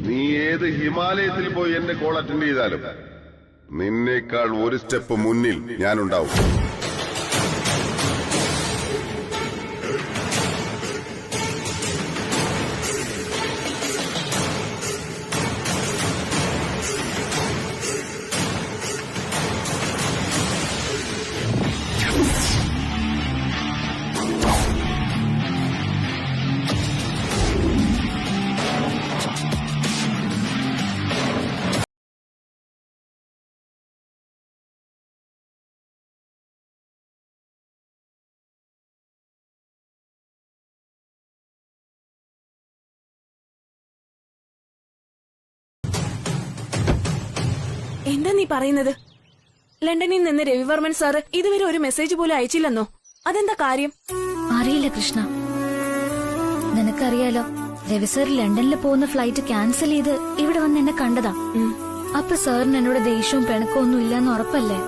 നീ ഏത് ഹിമാലയത്തിൽ പോയി എന്റെ കോൾ അറ്റൻഡ് ചെയ്താലും നിന്നേക്കാൾ ഒരു സ്റ്റെപ്പ് മുന്നിൽ ഞാനുണ്ടാവും. എന്താ നീ പറയുന്നത്? ലണ്ടനിൽ നിന്ന് രവിവർമ്മൻ സാറ് ഇതുവരെ ഒരു മെസ്സേജ് പോലും അയച്ചില്ലെന്നോ? അതെന്താ കാര്യം? അറിയില്ല കൃഷ്ണ. നിനക്കറിയാലോ, രവി സാർ ലണ്ടനിൽ പോകുന്ന ഫ്ലൈറ്റ് ക്യാൻസൽ ചെയ്ത് ഇവിടെ വന്ന് എന്നെ കണ്ടതാ. അപ്പൊ സാറിന് എന്നോട് ദേഷ്യവും പിണക്കമൊന്നും ഇല്ലെന്ന് ഉറപ്പല്ലേ?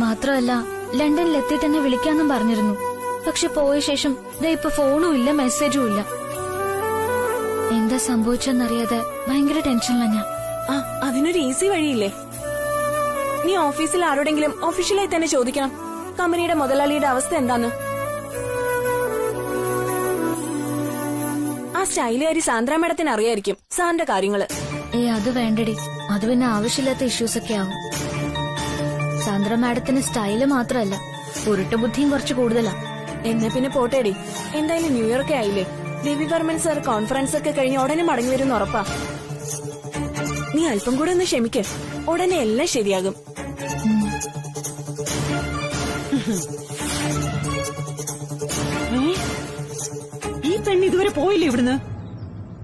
മാത്രമല്ല ലണ്ടനിൽ എത്തിയിട്ട് എന്നെ വിളിക്കാന്നും പറഞ്ഞിരുന്നു. പക്ഷെ പോയ ശേഷം ഇപ്പൊ ഫോണും ഇല്ല, മെസ്സേജും ഇല്ല. എന്താ സംഭവിച്ചെന്നറിയാതെ ഭയങ്കര ടെൻഷനിലാണ് ഞാൻ. അതിനൊരു ഈസി വഴിയില്ലേ? നീ ഓഫീസിൽ ആരോടെങ്കിലും ഒഫീഷ്യലായി തന്നെ ചോദിക്കണം കമ്പനിയുടെ മുതലാളിയുടെ അവസ്ഥ എന്താന്ന്. ആ സ്റ്റൈലുകാരി സാന്ദ്ര മാഡത്തിന് അറിയായിരിക്കും സാറിന്റെ കാര്യങ്ങള്. അത് വേണ്ടടി, അത് പിന്നെ ആവശ്യമില്ലാത്ത ഇഷ്യൂസ് ഒക്കെ ആവും. സാന്ദ്ര മാഡത്തിന് സ്റ്റൈല് മാത്രമല്ല, ഉരുട്ടുബുദ്ധിയും കുറച്ച് കൂടുതലാ. എന്നെ പിന്നെ പോട്ടേടി. എന്തായാലും ന്യൂഇയർ ആയില്ലേ? രവിവർമ്മൻ സാർ കോൺഫറൻസ് ഒക്കെ കഴിഞ്ഞ് ഉടനെ മടങ്ങി വരുന്ന ഉറപ്പാ. നീ അല്പം കൂടെ ഒന്ന് ക്ഷമിക്ക്, ഉടനെ എല്ലാം ശരിയാകും. ഈ പെണ്ണ് ഇതുവരെ പോയില്ലേ ഇവിടുന്ന്?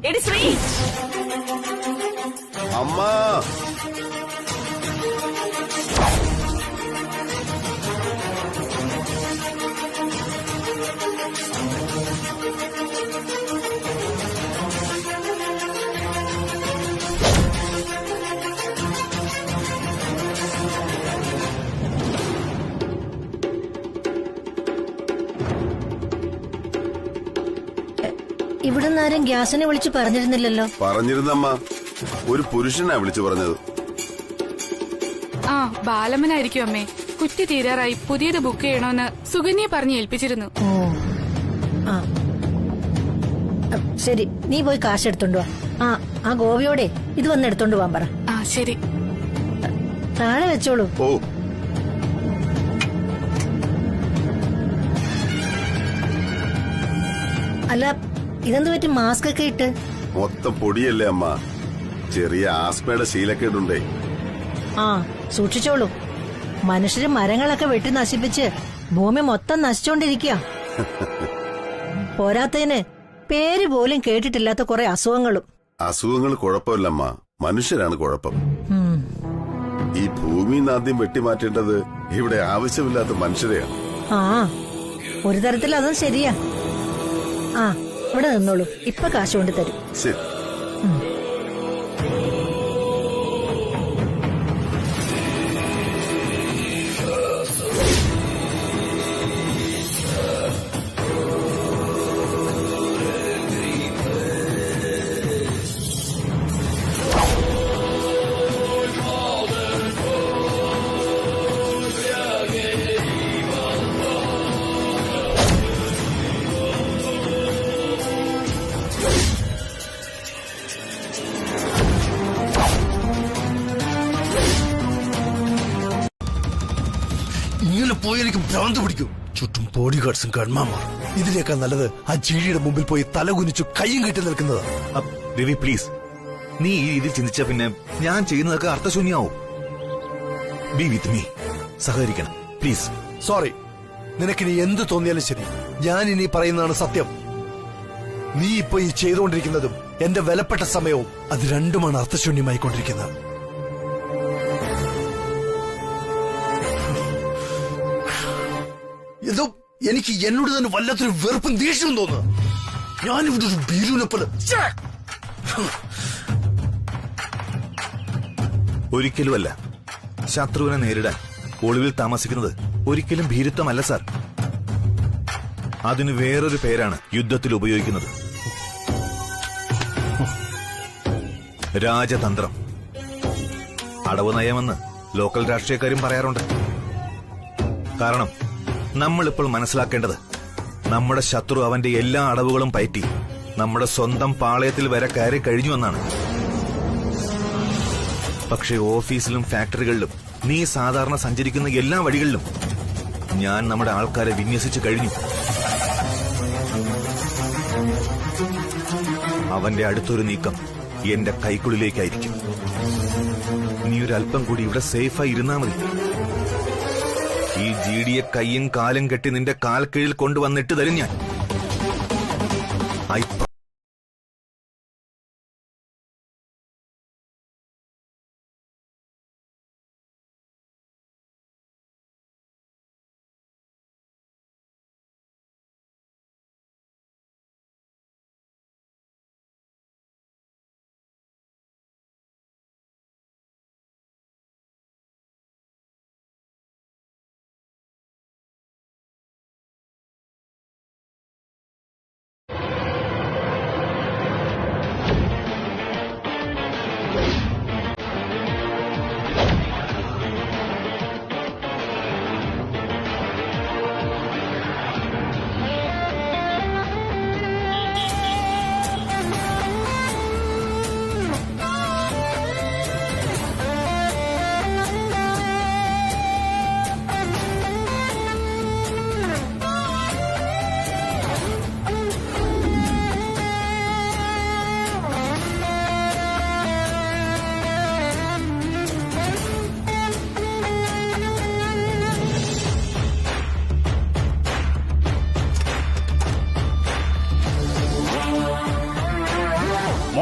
എടി ശ്രീ, അമ്മ ഇവിടുന്ന് ആരും ഗ്യാസിനെ വിളിച്ച് പറഞ്ഞിരുന്നില്ലല്ലോ. പറഞ്ഞിരുന്നമ്മ, ഒരു പുരുഷനാ വിളിച്ചു പറഞ്ഞത്. ആ ബാലമ്മനായിരിക്കും അമ്മേ. കുറ്റി തീരാറായി, പുതിയത് ബുക്ക് ചെയ്യണമെന്ന് സുകന്യെ പറഞ്ഞ് ഏൽപ്പിച്ചിരുന്നു. ആ ശരി, നീ പോയി കാശ് എടുത്തോണ്ട് വാ. ആ ഗോപിയോടെ ഇത് വന്ന് എടുത്തോണ്ട് പോവാൻ പറ. ആ ശരി. താഴെ വെച്ചോളൂ. ഓ അല്ല, ഇതെന്ത് പറ്റി മാസ്ക് ഒക്കെ ഇട്ട്? മൊത്തം പൊടിയല്ലേ അമ്മ, ചെറിയ ആസ്മയുടെ ശീലക്കേടുണ്ടേ. ആ സൂക്ഷിച്ചോളൂ. മനുഷ്യര് മരങ്ങളൊക്കെ വെട്ടി നശിപ്പിച്ച് ഭൂമി മൊത്തം നശിച്ചോണ്ടിരിക്കുക. പോരാത്തതിന് പേര് പോലും കേട്ടിട്ടില്ലാത്ത കുറെ അസുഖങ്ങളും. അസുഖങ്ങൾ കുഴപ്പമില്ലമ്മ, മനുഷ്യരാണ് കുഴപ്പം. ഈ ഭൂമിന്ന് ആദ്യം വെട്ടിമാറ്റേണ്ടത് ഇവിടെ ആവശ്യമില്ലാത്ത മനുഷ്യരെയാണ്. ആ ഒരു തരത്തിൽ അതും ശരിയാ. ആ ഇവിടെ നിന്നോളൂ, ഇപ്പൊ കാശ് കൊണ്ട് തരും. ശരി. ഇങ്ങനെ പോയി എനിക്ക് ഭ്രാന്ത് പിടിക്കും. ചുറ്റും ബോഡി ഗാർഡ്സും ഗൺമാന്മാർ. ഇതിനേക്കാൾ നല്ലത് ആ ജിഴിയുടെ മുമ്പിൽ പോയി തലകുനിച്ചു കയ്യും കെട്ടി നിൽക്കുന്നത്. രവി പ്ലീസ്, നീ ഈ രീതിയിൽ ചിന്തിച്ച പിന്നെ ഞാൻ ചെയ്യുന്നതൊക്കെ അർത്ഥശൂന്യാവും. ബി വിത്ത് മീ, സഹകരിക്കണം പ്ലീസ്. സോറി, നിനക്കിനി എന്ത് തോന്നിയാലും ശരി, ഞാൻ ഇനി പറയുന്നതാണ് സത്യം. നീ ഇപ്പൊ ഈ ചെയ്തുകൊണ്ടിരിക്കുന്നതും എന്റെ വിലപ്പെട്ട സമയവും അത് രണ്ടുമാണ് അർത്ഥശൂന്യമായിക്കൊണ്ടിരിക്കുന്നത്. എന്തോ എനിക്ക് എന്നോട് തന്നെ വല്ലാത്തൊരു വെറുപ്പും ദേഷ്യവും തോന്നുന്നു. ഞാനിവിടെ ഒരു ബീരുവിനെ പോലെ. ഒരിക്കലുമല്ല. ശത്രുവിനെ നേരിടാൻ ഒളിവിൽ താമസിക്കുന്നത് ഒരിക്കലും ഭീരുത്വമല്ല സാർ. അതിന് വേറൊരു പേരാണ് യുദ്ധത്തിൽ ഉപയോഗിക്കുന്നത്. രാജതന്ത്രം, അടവ് നയമെന്ന് ലോക്കൽ രാഷ്ട്രീയക്കാരും പറയാറുണ്ട്. കാരണം നമ്മളിപ്പോൾ മനസ്സിലാക്കേണ്ടത് നമ്മുടെ ശത്രു അവന്റെ എല്ലാ അടവുകളും പയറ്റി നമ്മുടെ സ്വന്തം പാളയത്തിൽ വരെ കയറി കഴിഞ്ഞു എന്നാണ്. പക്ഷേ ഓഫീസിലും ഫാക്ടറികളിലും നീ സാധാരണ സഞ്ചരിക്കുന്ന എല്ലാ വഴികളിലും ഞാൻ നമ്മുടെ ആൾക്കാരെ വിന്യസിച്ചു കഴിഞ്ഞു. അവന്റെ അടുത്തൊരു നീക്കം എന്റെ കൈക്കുള്ളിലേക്കായിരിക്കും. നീ ഒരല്പം കൂടി ഇവിടെ സേഫായി ഇരുന്നാ മതി. ഈ ജിഡിയെ കയ്യും കാലും കെട്ടി നിന്റെ കാൽക്കീഴിൽ കൊണ്ടുവന്നിട്ട് തരും ഞാൻ.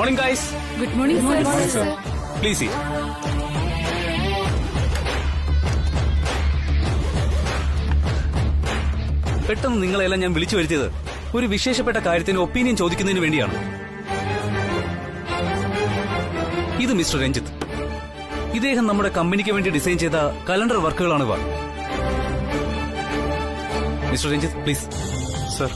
Morning guys. Good morning sir. Please. പെട്ടെന്ന് നിങ്ങളെല്ലാം ഞാൻ വിളിച്ചു വരുത്തിയത് ഒരു വിശേഷപ്പെട്ട കാര്യത്തിന് ഒപ്പീനിയൻ ചോദിക്കുന്നതിന് വേണ്ടിയാണ്. ഇത് മിസ്റ്റർ രഞ്ജിത്ത്. ഇദ്ദേഹം നമ്മുടെ കമ്പനിക്ക് വേണ്ടി ഡിസൈൻ ചെയ്ത കലണ്ടർ വർക്കുകളാണ് ഇവ. Mister Ranjith please. സർ.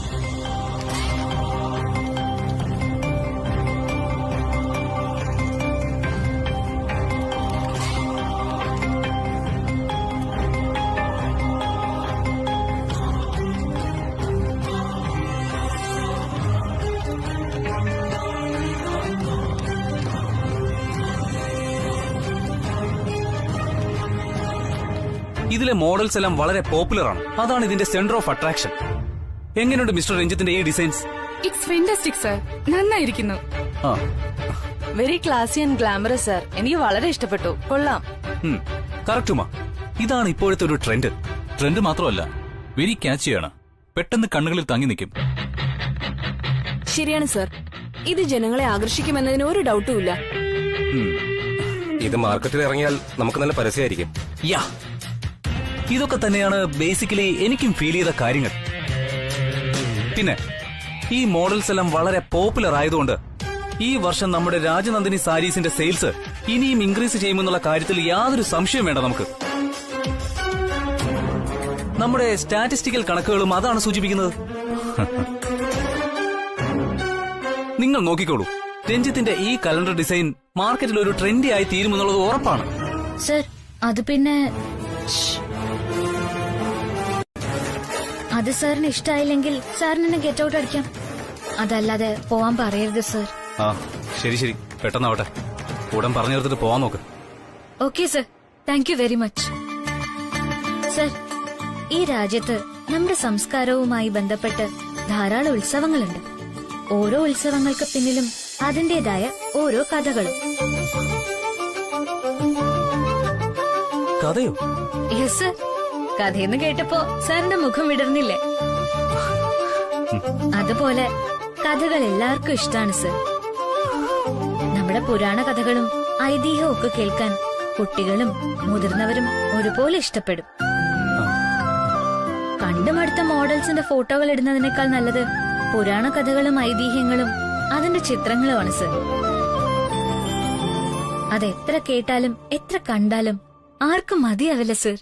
ഇതിലെ മോഡൽസ് എല്ലാം വളരെ പോപ്പുലർ ആണ്. അതാണ് ഇതിന്റെ സെന്റർ ഓഫ് അട്രാക്ഷൻ. എങ്ങനെയുണ്ട് മിസ്റ്റർ രഞ്ജിത്തിന്റെ ഈ ഡിസൈൻസ്? It's fantastic sir. നന്നായിരിക്കുന്നു. Very classy and glamorous sir. എനിക്ക് വളരെ ഇഷ്ടപ്പെട്ടു. കൊള്ളാം. കറക്റ്റുമാ. ഇതാണ് ഇപ്പോഴത്തെ ഒരു ട്രെൻഡ്. ട്രെൻഡ് മാത്രമല്ല, വെരി ക്യാച്ചിയാണ്. പെട്ടെന്ന് കണ്ണുകളിൽ തങ്ങി നിൽക്കും. ശരിയാണ് സർ. ഇത് ജനങ്ങളെ ആകർഷിക്കുമെന്നതിന് ഒരു ഡൗട്ടും ഇല്ല. ഇത് മാർക്കറ്റിൽ ഇറങ്ങിയാൽ നമുക്ക് നല്ല പരസ്യമായിരിക്കും. യാ, ഇതൊക്കെ തന്നെയാണ് ബേസിക്കലി എനിക്കും ഫീൽ ചെയ്ത കാര്യങ്ങൾ. പിന്നെ ഈ മോഡൽസ് എല്ലാം വളരെ പോപ്പുലർ ആയതുകൊണ്ട് ഈ വർഷം നമ്മുടെ രാജനന്ദിനി സാരീസിന്റെ സെയിൽസ് ഇനിയും ഇൻക്രീസ് ചെയ്യുമെന്നുള്ള കാര്യത്തിൽ യാതൊരു സംശയം വേണ്ട നമുക്ക്. നമ്മുടെ സ്റ്റാറ്റിസ്റ്റിക്കൽ കണക്കുകളും അതാണ് സൂചിപ്പിക്കുന്നത്. നിങ്ങൾ നോക്കിക്കോളൂ, രഞ്ജിത്തിന്റെ ഈ കലണ്ടർ ഡിസൈൻ മാർക്കറ്റിൽ ഒരു ട്രെൻഡി ആയി തീരുമെന്നുള്ളത് ഉറപ്പാണ്. സർ, അത് പിന്നെ അത് സാറിന് ഇഷ്ടമായില്ലെങ്കിൽ സാറിന് ഗെറ്റ് ഔട്ട് അടിക്കാം. അതല്ലാതെ പോവാൻ പറയരുത് സർ. ആ ശരി ശരി, പെട്ടെന്നാവട്ടെ. ഉടൻ പറഞ്ഞു തീർത്തിട്ട് പോവാൻ നോക്ക്. Okay sir, thank you very much. Sir, ഈ രാജ്യത്ത് നമ്മുടെ സംസ്കാരവുമായി ബന്ധപ്പെട്ട് ധാരാളം ഉത്സവങ്ങളുണ്ട്. ഓരോ ഉത്സവങ്ങൾക്ക് പിന്നിലും അതിന്റേതായ ഓരോ കഥകളും. കഥയോ? Yes sir. കഥയെന്ന് കേട്ടപ്പോ സാറിന്റെ മുഖം വിടർന്നില്ലേ? അതുപോലെ കഥകൾ എല്ലാവർക്കും ഇഷ്ടാണ് സർ. നമ്മുടെ പുരാണ കഥകളും ഐതിഹ്യവും ഒക്കെ കേൾക്കാൻ കുട്ടികളും മുതിർന്നവരും ഒരുപോലെ ഇഷ്ടപ്പെടും. കണ്ടുമടുത്ത മോഡൽസിന്റെ ഫോട്ടോകൾ ഇടുന്നതിനേക്കാൾ നല്ലത് പുരാണ കഥകളും ഐതിഹ്യങ്ങളും അതിന്റെ ചിത്രങ്ങളുമാണ് സർ. അതെത്ര കേട്ടാലും എത്ര കണ്ടാലും ആർക്കും മതിയാവില്ല സർ.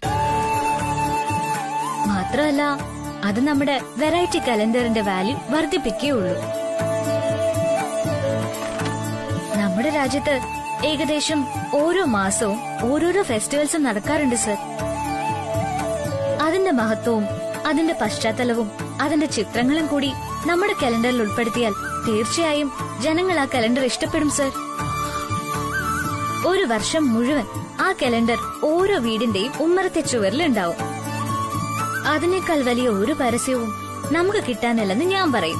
മാത്രമല്ല, അത് നമ്മുടെ വെറൈറ്റി കലണ്ടറിന്റെ വാല്യൂ വർദ്ധിപ്പിക്കുകയുള്ളൂ. നമ്മുടെ രാജ്യത്ത് ഏകദേശം ഓരോ മാസവും ഓരോരോ ഫെസ്റ്റിവൽസും നടക്കാറുണ്ട് സർ. അതിന്റെ മഹത്വവും അതിന്റെ പശ്ചാത്തലവും അതിന്റെ ചിത്രങ്ങളും കൂടി നമ്മുടെ കലണ്ടറിൽ ഉൾപ്പെടുത്തിയാൽ തീർച്ചയായും ജനങ്ങൾ ആ കലണ്ടർ ഇഷ്ടപ്പെടും സർ. ഒരു വർഷം മുഴുവൻ ആ കലണ്ടർ ഓരോ വീടിന്റെയും ഉമ്മറത്തെ ചുവരിലുണ്ടാവും. അതിനേക്കാൾ വലിയ ഒരു പരസ്യവും നമുക്ക് കിട്ടാനില്ലെന്ന് ഞാൻ പറയും.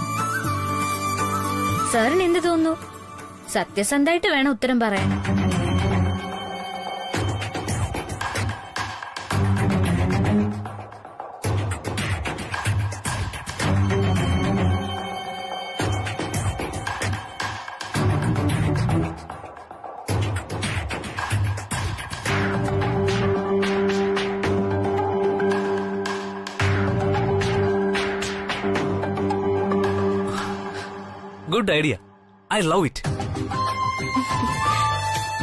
സാറിന് എന്ത് തോന്നുന്നു? സത്യസന്ധമായിട്ട് വേണം ഉത്തരം പറയാൻ. Good idea. I love it.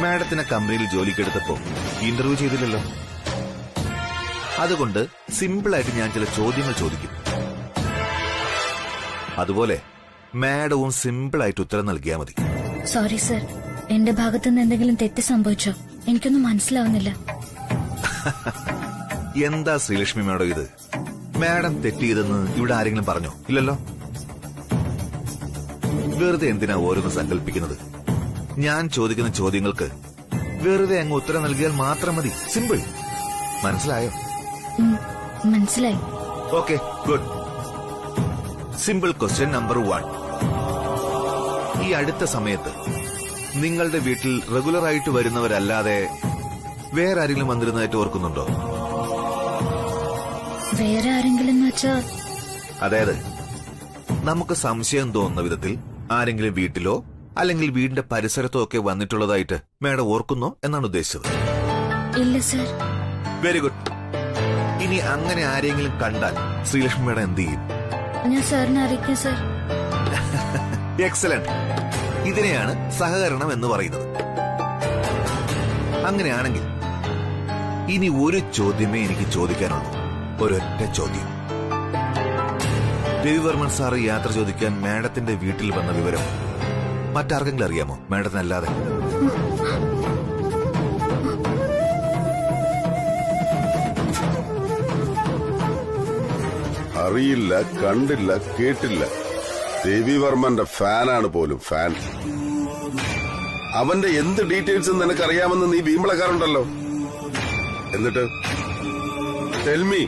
മാഡത്തിനെ കമ്പനിയിൽ ജോലിക്കെടുത്തപ്പോ ഇന്റർവ്യൂ ചെയ്തില്ലല്ലോ. അതുകൊണ്ട് സിമ്പിളായിട്ട് ഞാൻ ചില ചോദ്യങ്ങൾ ചോദിക്കും. അതുപോലെ മാഡവും സിമ്പിളായിട്ട് ഉത്തരം നൽകിയാൽ മതി. സോറി സർ, എന്റെ ഭാഗത്തുനിന്ന് എന്തെങ്കിലും തെറ്റ് സംഭവിച്ചോ? എനിക്കൊന്നും മനസ്സിലാവുന്നില്ല. എന്താ ശ്രീലക്ഷ്മി മാഡം ഇത്? മാഡം തെറ്റിയതെന്ന് ഇവിടെ ആരെങ്കിലും പറഞ്ഞോ? ഇല്ലല്ലോ. വെറുതെ എന്തിനാ ഓരോന്ന് സങ്കല്പിക്കുന്നത്? ഞാൻ ചോദിക്കുന്ന ചോദ്യങ്ങൾക്ക് വെറുതെ അങ്ങ് ഉത്തരം നൽകിയാൽ മാത്രം മതി. സിമ്പിൾ. മനസ്സിലായോ? മനസ്സിലായി. Okay, good. Simple question number 1. ഈ അടുത്ത സമയത്ത് നിങ്ങളുടെ വീട്ടിൽ റെഗുലറായിട്ട് വരുന്നവരല്ലാതെ വേറെ ആരെങ്കിലും വന്നിരുന്നതായിട്ട് ഓർക്കുന്നുണ്ടോ? വേറെ ആരെങ്കിലും വെച്ചാ? അതായത് നമുക്ക് സംശയം തോന്നുന്ന വിധത്തിൽ ആരെങ്കിലും വീട്ടിലോ അല്ലെങ്കിൽ വീടിന്റെ പരിസരത്തോ ഒക്കെ വന്നിട്ടുള്ളതായിട്ട് മേഡം ഓർക്കുന്നോ എന്നാണ് ഉദ്ദേശിച്ചത്? ഇല്ല സർ. Very good. ഇനി അങ്ങനെ ആരെങ്കിലും കണ്ടാൽ ശ്രീലക്ഷ്മി മേഡം എന്ത് ചെയ്യും? ഞാൻ സാറിനെ അറിയിക്കാം സർ. എക്സലന്റ്. ഇതിനെയാണ് സഹകരണം എന്ന് പറയുന്നത്. അങ്ങനെയാണെങ്കിൽ ഇനി ഒരു ചോദ്യമേ എനിക്ക് ചോദിക്കാനുള്ളൂ. ഒരൊറ്റ ചോദ്യം. രവിവർമ്മൻ സാറ് യാത്ര ചോദിക്കാൻ മാഡത്തിന്റെ വീട്ടിൽ വന്ന വിവരം മറ്റാർക്കെങ്കിലും അറിയാമോ? മാഡത്തിനല്ലാതെ. അറിയില്ല, കണ്ടില്ല, കേട്ടില്ല. രവിവർമ്മന്റെ ഫാനാണ് പോലും, ഫാൻ. അവന്റെ എന്ത് ഡീറ്റെയിൽസ് നിനക്കറിയാമെന്ന് നീ വീമ്പളക്കാറുണ്ടല്ലോ. എന്നിട്ട് tell me,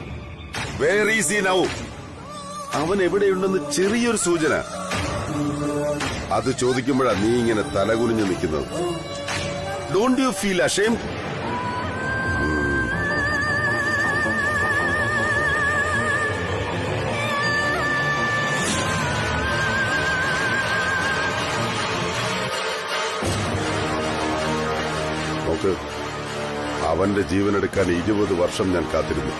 where is he now? അവൻ എവിടെയുണ്ടെന്ന് ചെറിയൊരു സൂചന. അത് ചോദിക്കുമ്പോഴാ നീ ഇങ്ങനെ തലകുനിഞ്ഞു നിൽക്കുന്നത്. Don't you feel ashamed? നോക്ക്, അവന്റെ ജീവനെടുക്കാൻ 20 വർഷം ഞാൻ കാത്തിരുന്നു.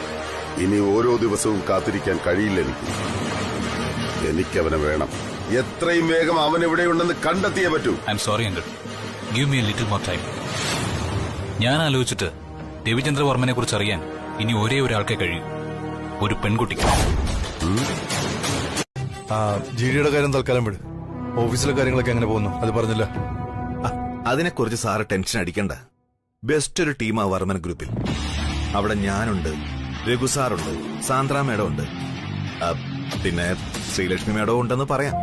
ഇനി ഓരോ ദിവസവും കാത്തിരിക്കാൻ കഴിയില്ല എനിക്കവനെ വേണം. എത്രയും വേഗം അവൻ എവിടെയുണ്ടെന്ന് കണ്ടെത്തിയേ പറ്റൂ. I am sorry uncle, give me A little more time. ഞാൻ ആലോചിച്ചിട്ട് രവിചന്ദ്രവർമ്മനെ കുറിച്ച് അറിയാൻ ഇനി ഒരേ ഒരാൾക്കേ കഴിയൂ, ഒരു പെൺകുട്ടിക്ക്. ജിഡിയുടെ കാര്യം തൽക്കാലം വിട്. ഓഫീസിലെ കാര്യങ്ങളൊക്കെ എങ്ങനെ പോകുന്നു? അത് പറഞ്ഞില്ല. അതിനെക്കുറിച്ച് സാറ് ടെൻഷൻ അടിക്കണ്ട. ബെസ്റ്റ് ഒരു ടീമാ വർമ്മൻ ഗ്രൂപ്പിൽ. അവിടെ ഞാനുണ്ട്, രഘു സാറുണ്ട്, സാന്ദ്ര മേഡം ഉണ്ട്, പിന്നെ ശ്രീലക്ഷ്മി മേഡവും ഉണ്ടെന്ന് പറയാം.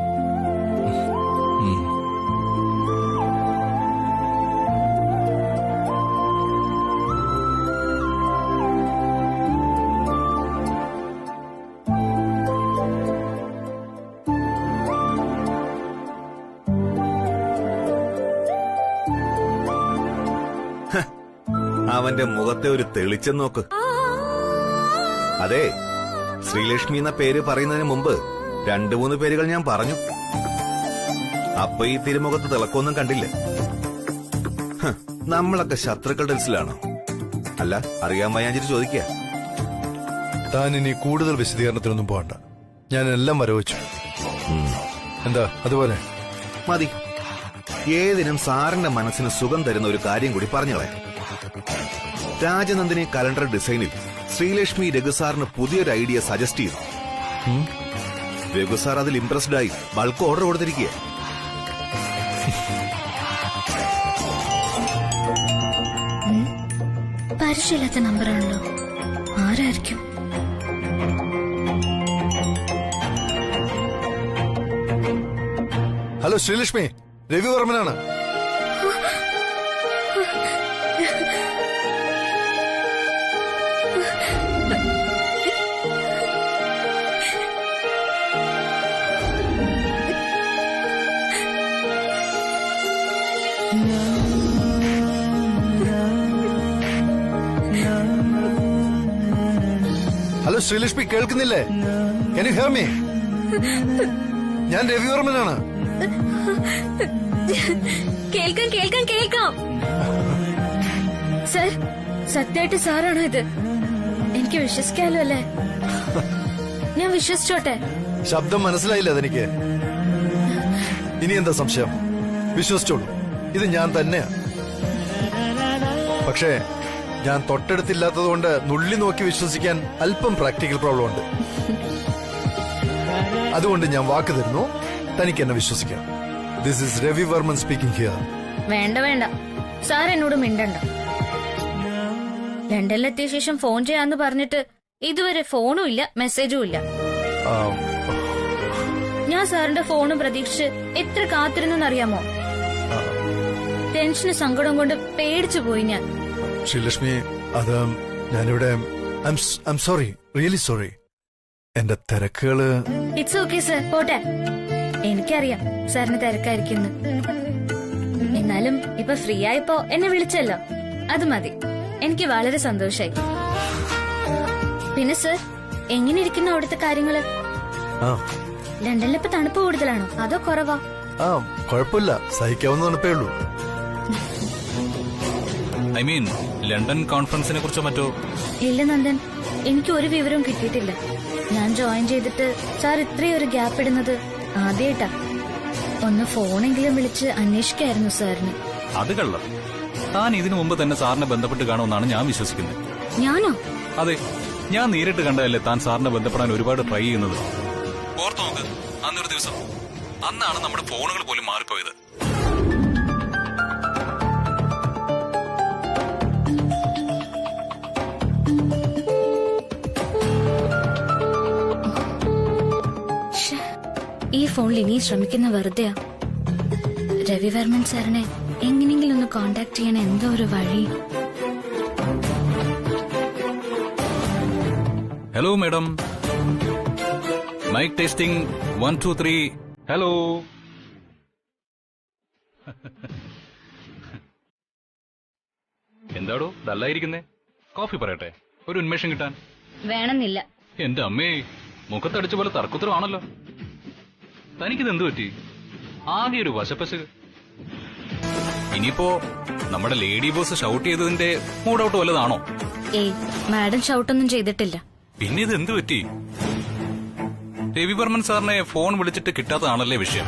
അവന്റെ മുഖത്തെ ഒരു തെളിച്ചം നോക്ക്. അതെ, ശ്രീലക്ഷ്മി എന്ന പേര് പറയുന്നതിന് മുമ്പ് 2-3 പേരുകൾ ഞാൻ പറഞ്ഞു. അപ്പൊ ഈ തിരുമുഖത്ത് തിളക്കമൊന്നും കണ്ടില്ല. നമ്മളൊക്കെ ശത്രുക്കളുടെ ലിസ്റ്റിലാണോ? അല്ല, അറിയാൻ വയ്യാഞ്ഞിട്ട് ചോദിക്കുക. താൻ ഇനി കൂടുതൽ വിശദീകരണത്തിനൊന്നും പോകണ്ട. ഞാൻ എല്ലാം വരവച്ചു. എന്താ അതുപോലെ മതി. ഏതിനും സാറിന്റെ മനസ്സിന് സുഖം തരുന്ന ഒരു കാര്യം കൂടി പറഞ്ഞോളെ. രാജനന്ദിനി കലണ്ടർ ഡിസൈനിൽ ശ്രീലക്ഷ്മി രഘുസാറിന് പുതിയൊരു ഐഡിയ സജസ്റ്റ് ചെയ്തു. രഘുസാർ അതിൽ ഇംപ്രസ്ഡ് ആയി ബൾക്ക് ഓർഡർ കൊടുത്തിരിക്കുക. പരിചയമില്ലാത്ത നമ്പറാണല്ലോ. ആരായിരിക്കും? ഹലോ ശ്രീലക്ഷ്മി, രവിവർമ്മനാണ്. ഹലോ ശ്രീലക്ഷ്മി, കേൾക്കുന്നില്ലേ? Can you hear me? ഞാൻ രവിവർമ്മനാണ്. കേൾക്കാം കേൾക്കാം കേൾക്കാം. സർ, സത്യമായിട്ട് സാറാണോ ഇത്? എനിക്ക് വിശ്വസിക്കാലോ അല്ലേ? ഞാൻ വിശ്വസിച്ചോട്ടെ? ശബ്ദം മനസ്സിലായില്ല അതെനിക്ക്. ഇനി എന്താ സംശയം? വിശ്വസിച്ചോളൂ, ഇത് ഞാൻ തന്നെയാ. പക്ഷേ ഞാൻ തൊട്ടടുത്തില്ലാത്തതുകൊണ്ട് നുള്ളി നോക്കി വിശ്വസിക്കാൻ അല്പം പ്രാക്ടിക്കൽ പ്രോബ്ലം ഉണ്ട്. അതുകൊണ്ട് ഞാൻ വാക്ക് തരുന്നു, തനിക്ക് എന്നെ വിശ്വസിക്കാം. This is Ravivarman speaking here. വേണ്ട വേണ്ട, സാർ എന്നോട് മിണ്ടണ്ട. ലണ്ടനിലെത്തിയ ശേഷം ഫോൺ ചെയ്യാന്ന് പറഞ്ഞിട്ട് ഇതുവരെ ഫോണും ഇല്ല, മെസ്സേജും ഇല്ല. ഞാൻ സാറിന്റെ ഫോണും പ്രതീക്ഷിച്ച് എത്ര കാത്തിരുന്നറിയാമോ? ടെൻഷന് സങ്കടം കൊണ്ട് പേടിച്ചു പോയി ഞാൻ. ശ്രീലക്ഷ്മി, അത് ഞാനിവിടെ സോറി, റിയലി സോറി. എന്റെ തിരക്കുകള്. ഇറ്റ്സ് ഓക്കെ സർ, പോട്ടെ. എനിക്കറിയാം സാറിന് തിരക്കായിരിക്കുന്നു. എന്നാലും ഇപ്പൊ ഫ്രീ ആയപ്പോ എന്നെ വിളിച്ചല്ലോ, അത് മതി. എനിക്ക് വളരെ സന്തോഷായി. പിന്നെ സർ, എങ്ങനെ ഇരിക്കുന്നു അവിടുത്തെ കാര്യങ്ങള്? ലണ്ടനിലിപ്പോ തണുപ്പ് കൂടുതലാണോ അതോ കുറവാ? ആ കുഴപ്പമില്ല, സഹിക്കാവുന്ന തണുപ്പേ ഉള്ളൂ. ഐ മീൻ ലണ്ടൻ കോൺഫറൻസിനെ കുറിച്ചോ മറ്റോ? ഇല്ല നന്ദൻ, എനിക്ക് ഒരു വിവരവും കിട്ടിയിട്ടില്ല. ഞാൻ ജോയിൻ ചെയ്തിട്ട് സാർ ഇത്രയും ഒരു ഗ്യാപ്പ് ഇടുന്നത് ആദ്യമായിട്ടാ. ഒന്ന് ഫോണെങ്കിലും വിളിച്ച് അന്വേഷിക്കായിരുന്നു സാറിന്. അത് കള്ളം. താൻ ഇതിനു മുമ്പ് തന്നെ സാറിനെ ബന്ധപ്പെട്ട് കാണുമെന്നാണ് ഞാൻ വിശ്വസിക്കുന്നത്. ഞാനോ? അതെ, ഞാൻ നേരിട്ട് കണ്ടതല്ലേ താൻ സാറിനെ ബന്ധപ്പെടാൻ ഒരുപാട് ട്രൈ ചെയ്യുന്നത്. ഓർത്തു നോക്ക്, അന്നൊരു ദിവസം, അന്നാണ് നമ്മുടെ ഫോണുകൾ പോലും മാറിപ്പോയത്. ഈ ഫോണിൽ ഇനി ശ്രമിക്കുന്ന വെറുതെയാ. രവിവർമ്മൻ സാറിനെ എങ്ങനെയെങ്കിലും ഒന്ന് കോണ്ടാക്ട് ചെയ്യാൻ എന്തോ ഒരു വഴി. Hello madam, mike testing 1 2 3. Hello. എന്താടോ ഡല്ലായിരിക്കുന്നേ? കോഫി പറയട്ടെ, ഒരു ഉന്മേഷം കിട്ടാൻ? വേണമെന്നില്ല. എന്റെ അമ്മേ, മുഖത്തടിച്ച പോലെ തർക്കുത്തരമാണല്ലോ. തനിക്കിത് എന്തു പറ്റി? ആകെ ഒരു വശപ്പശക്. ഇനിയിപ്പോ നമ്മുടെ ലേഡി ബോസ് ഷൗട്ട് ചെയ്തതിന്റെ മൂഡ് ഔട്ട് വല്ലതാണോ? ഏയ്, മാഡം ഷൗട്ടൊന്നും ചെയ്തിട്ടില്ല. പിന്നെ ഇത് എന്തു പറ്റി? രവിവർമ്മൻ സാറിനെ ഫോൺ വിളിച്ചിട്ട് കിട്ടാത്തതാണല്ലേ വിഷയം.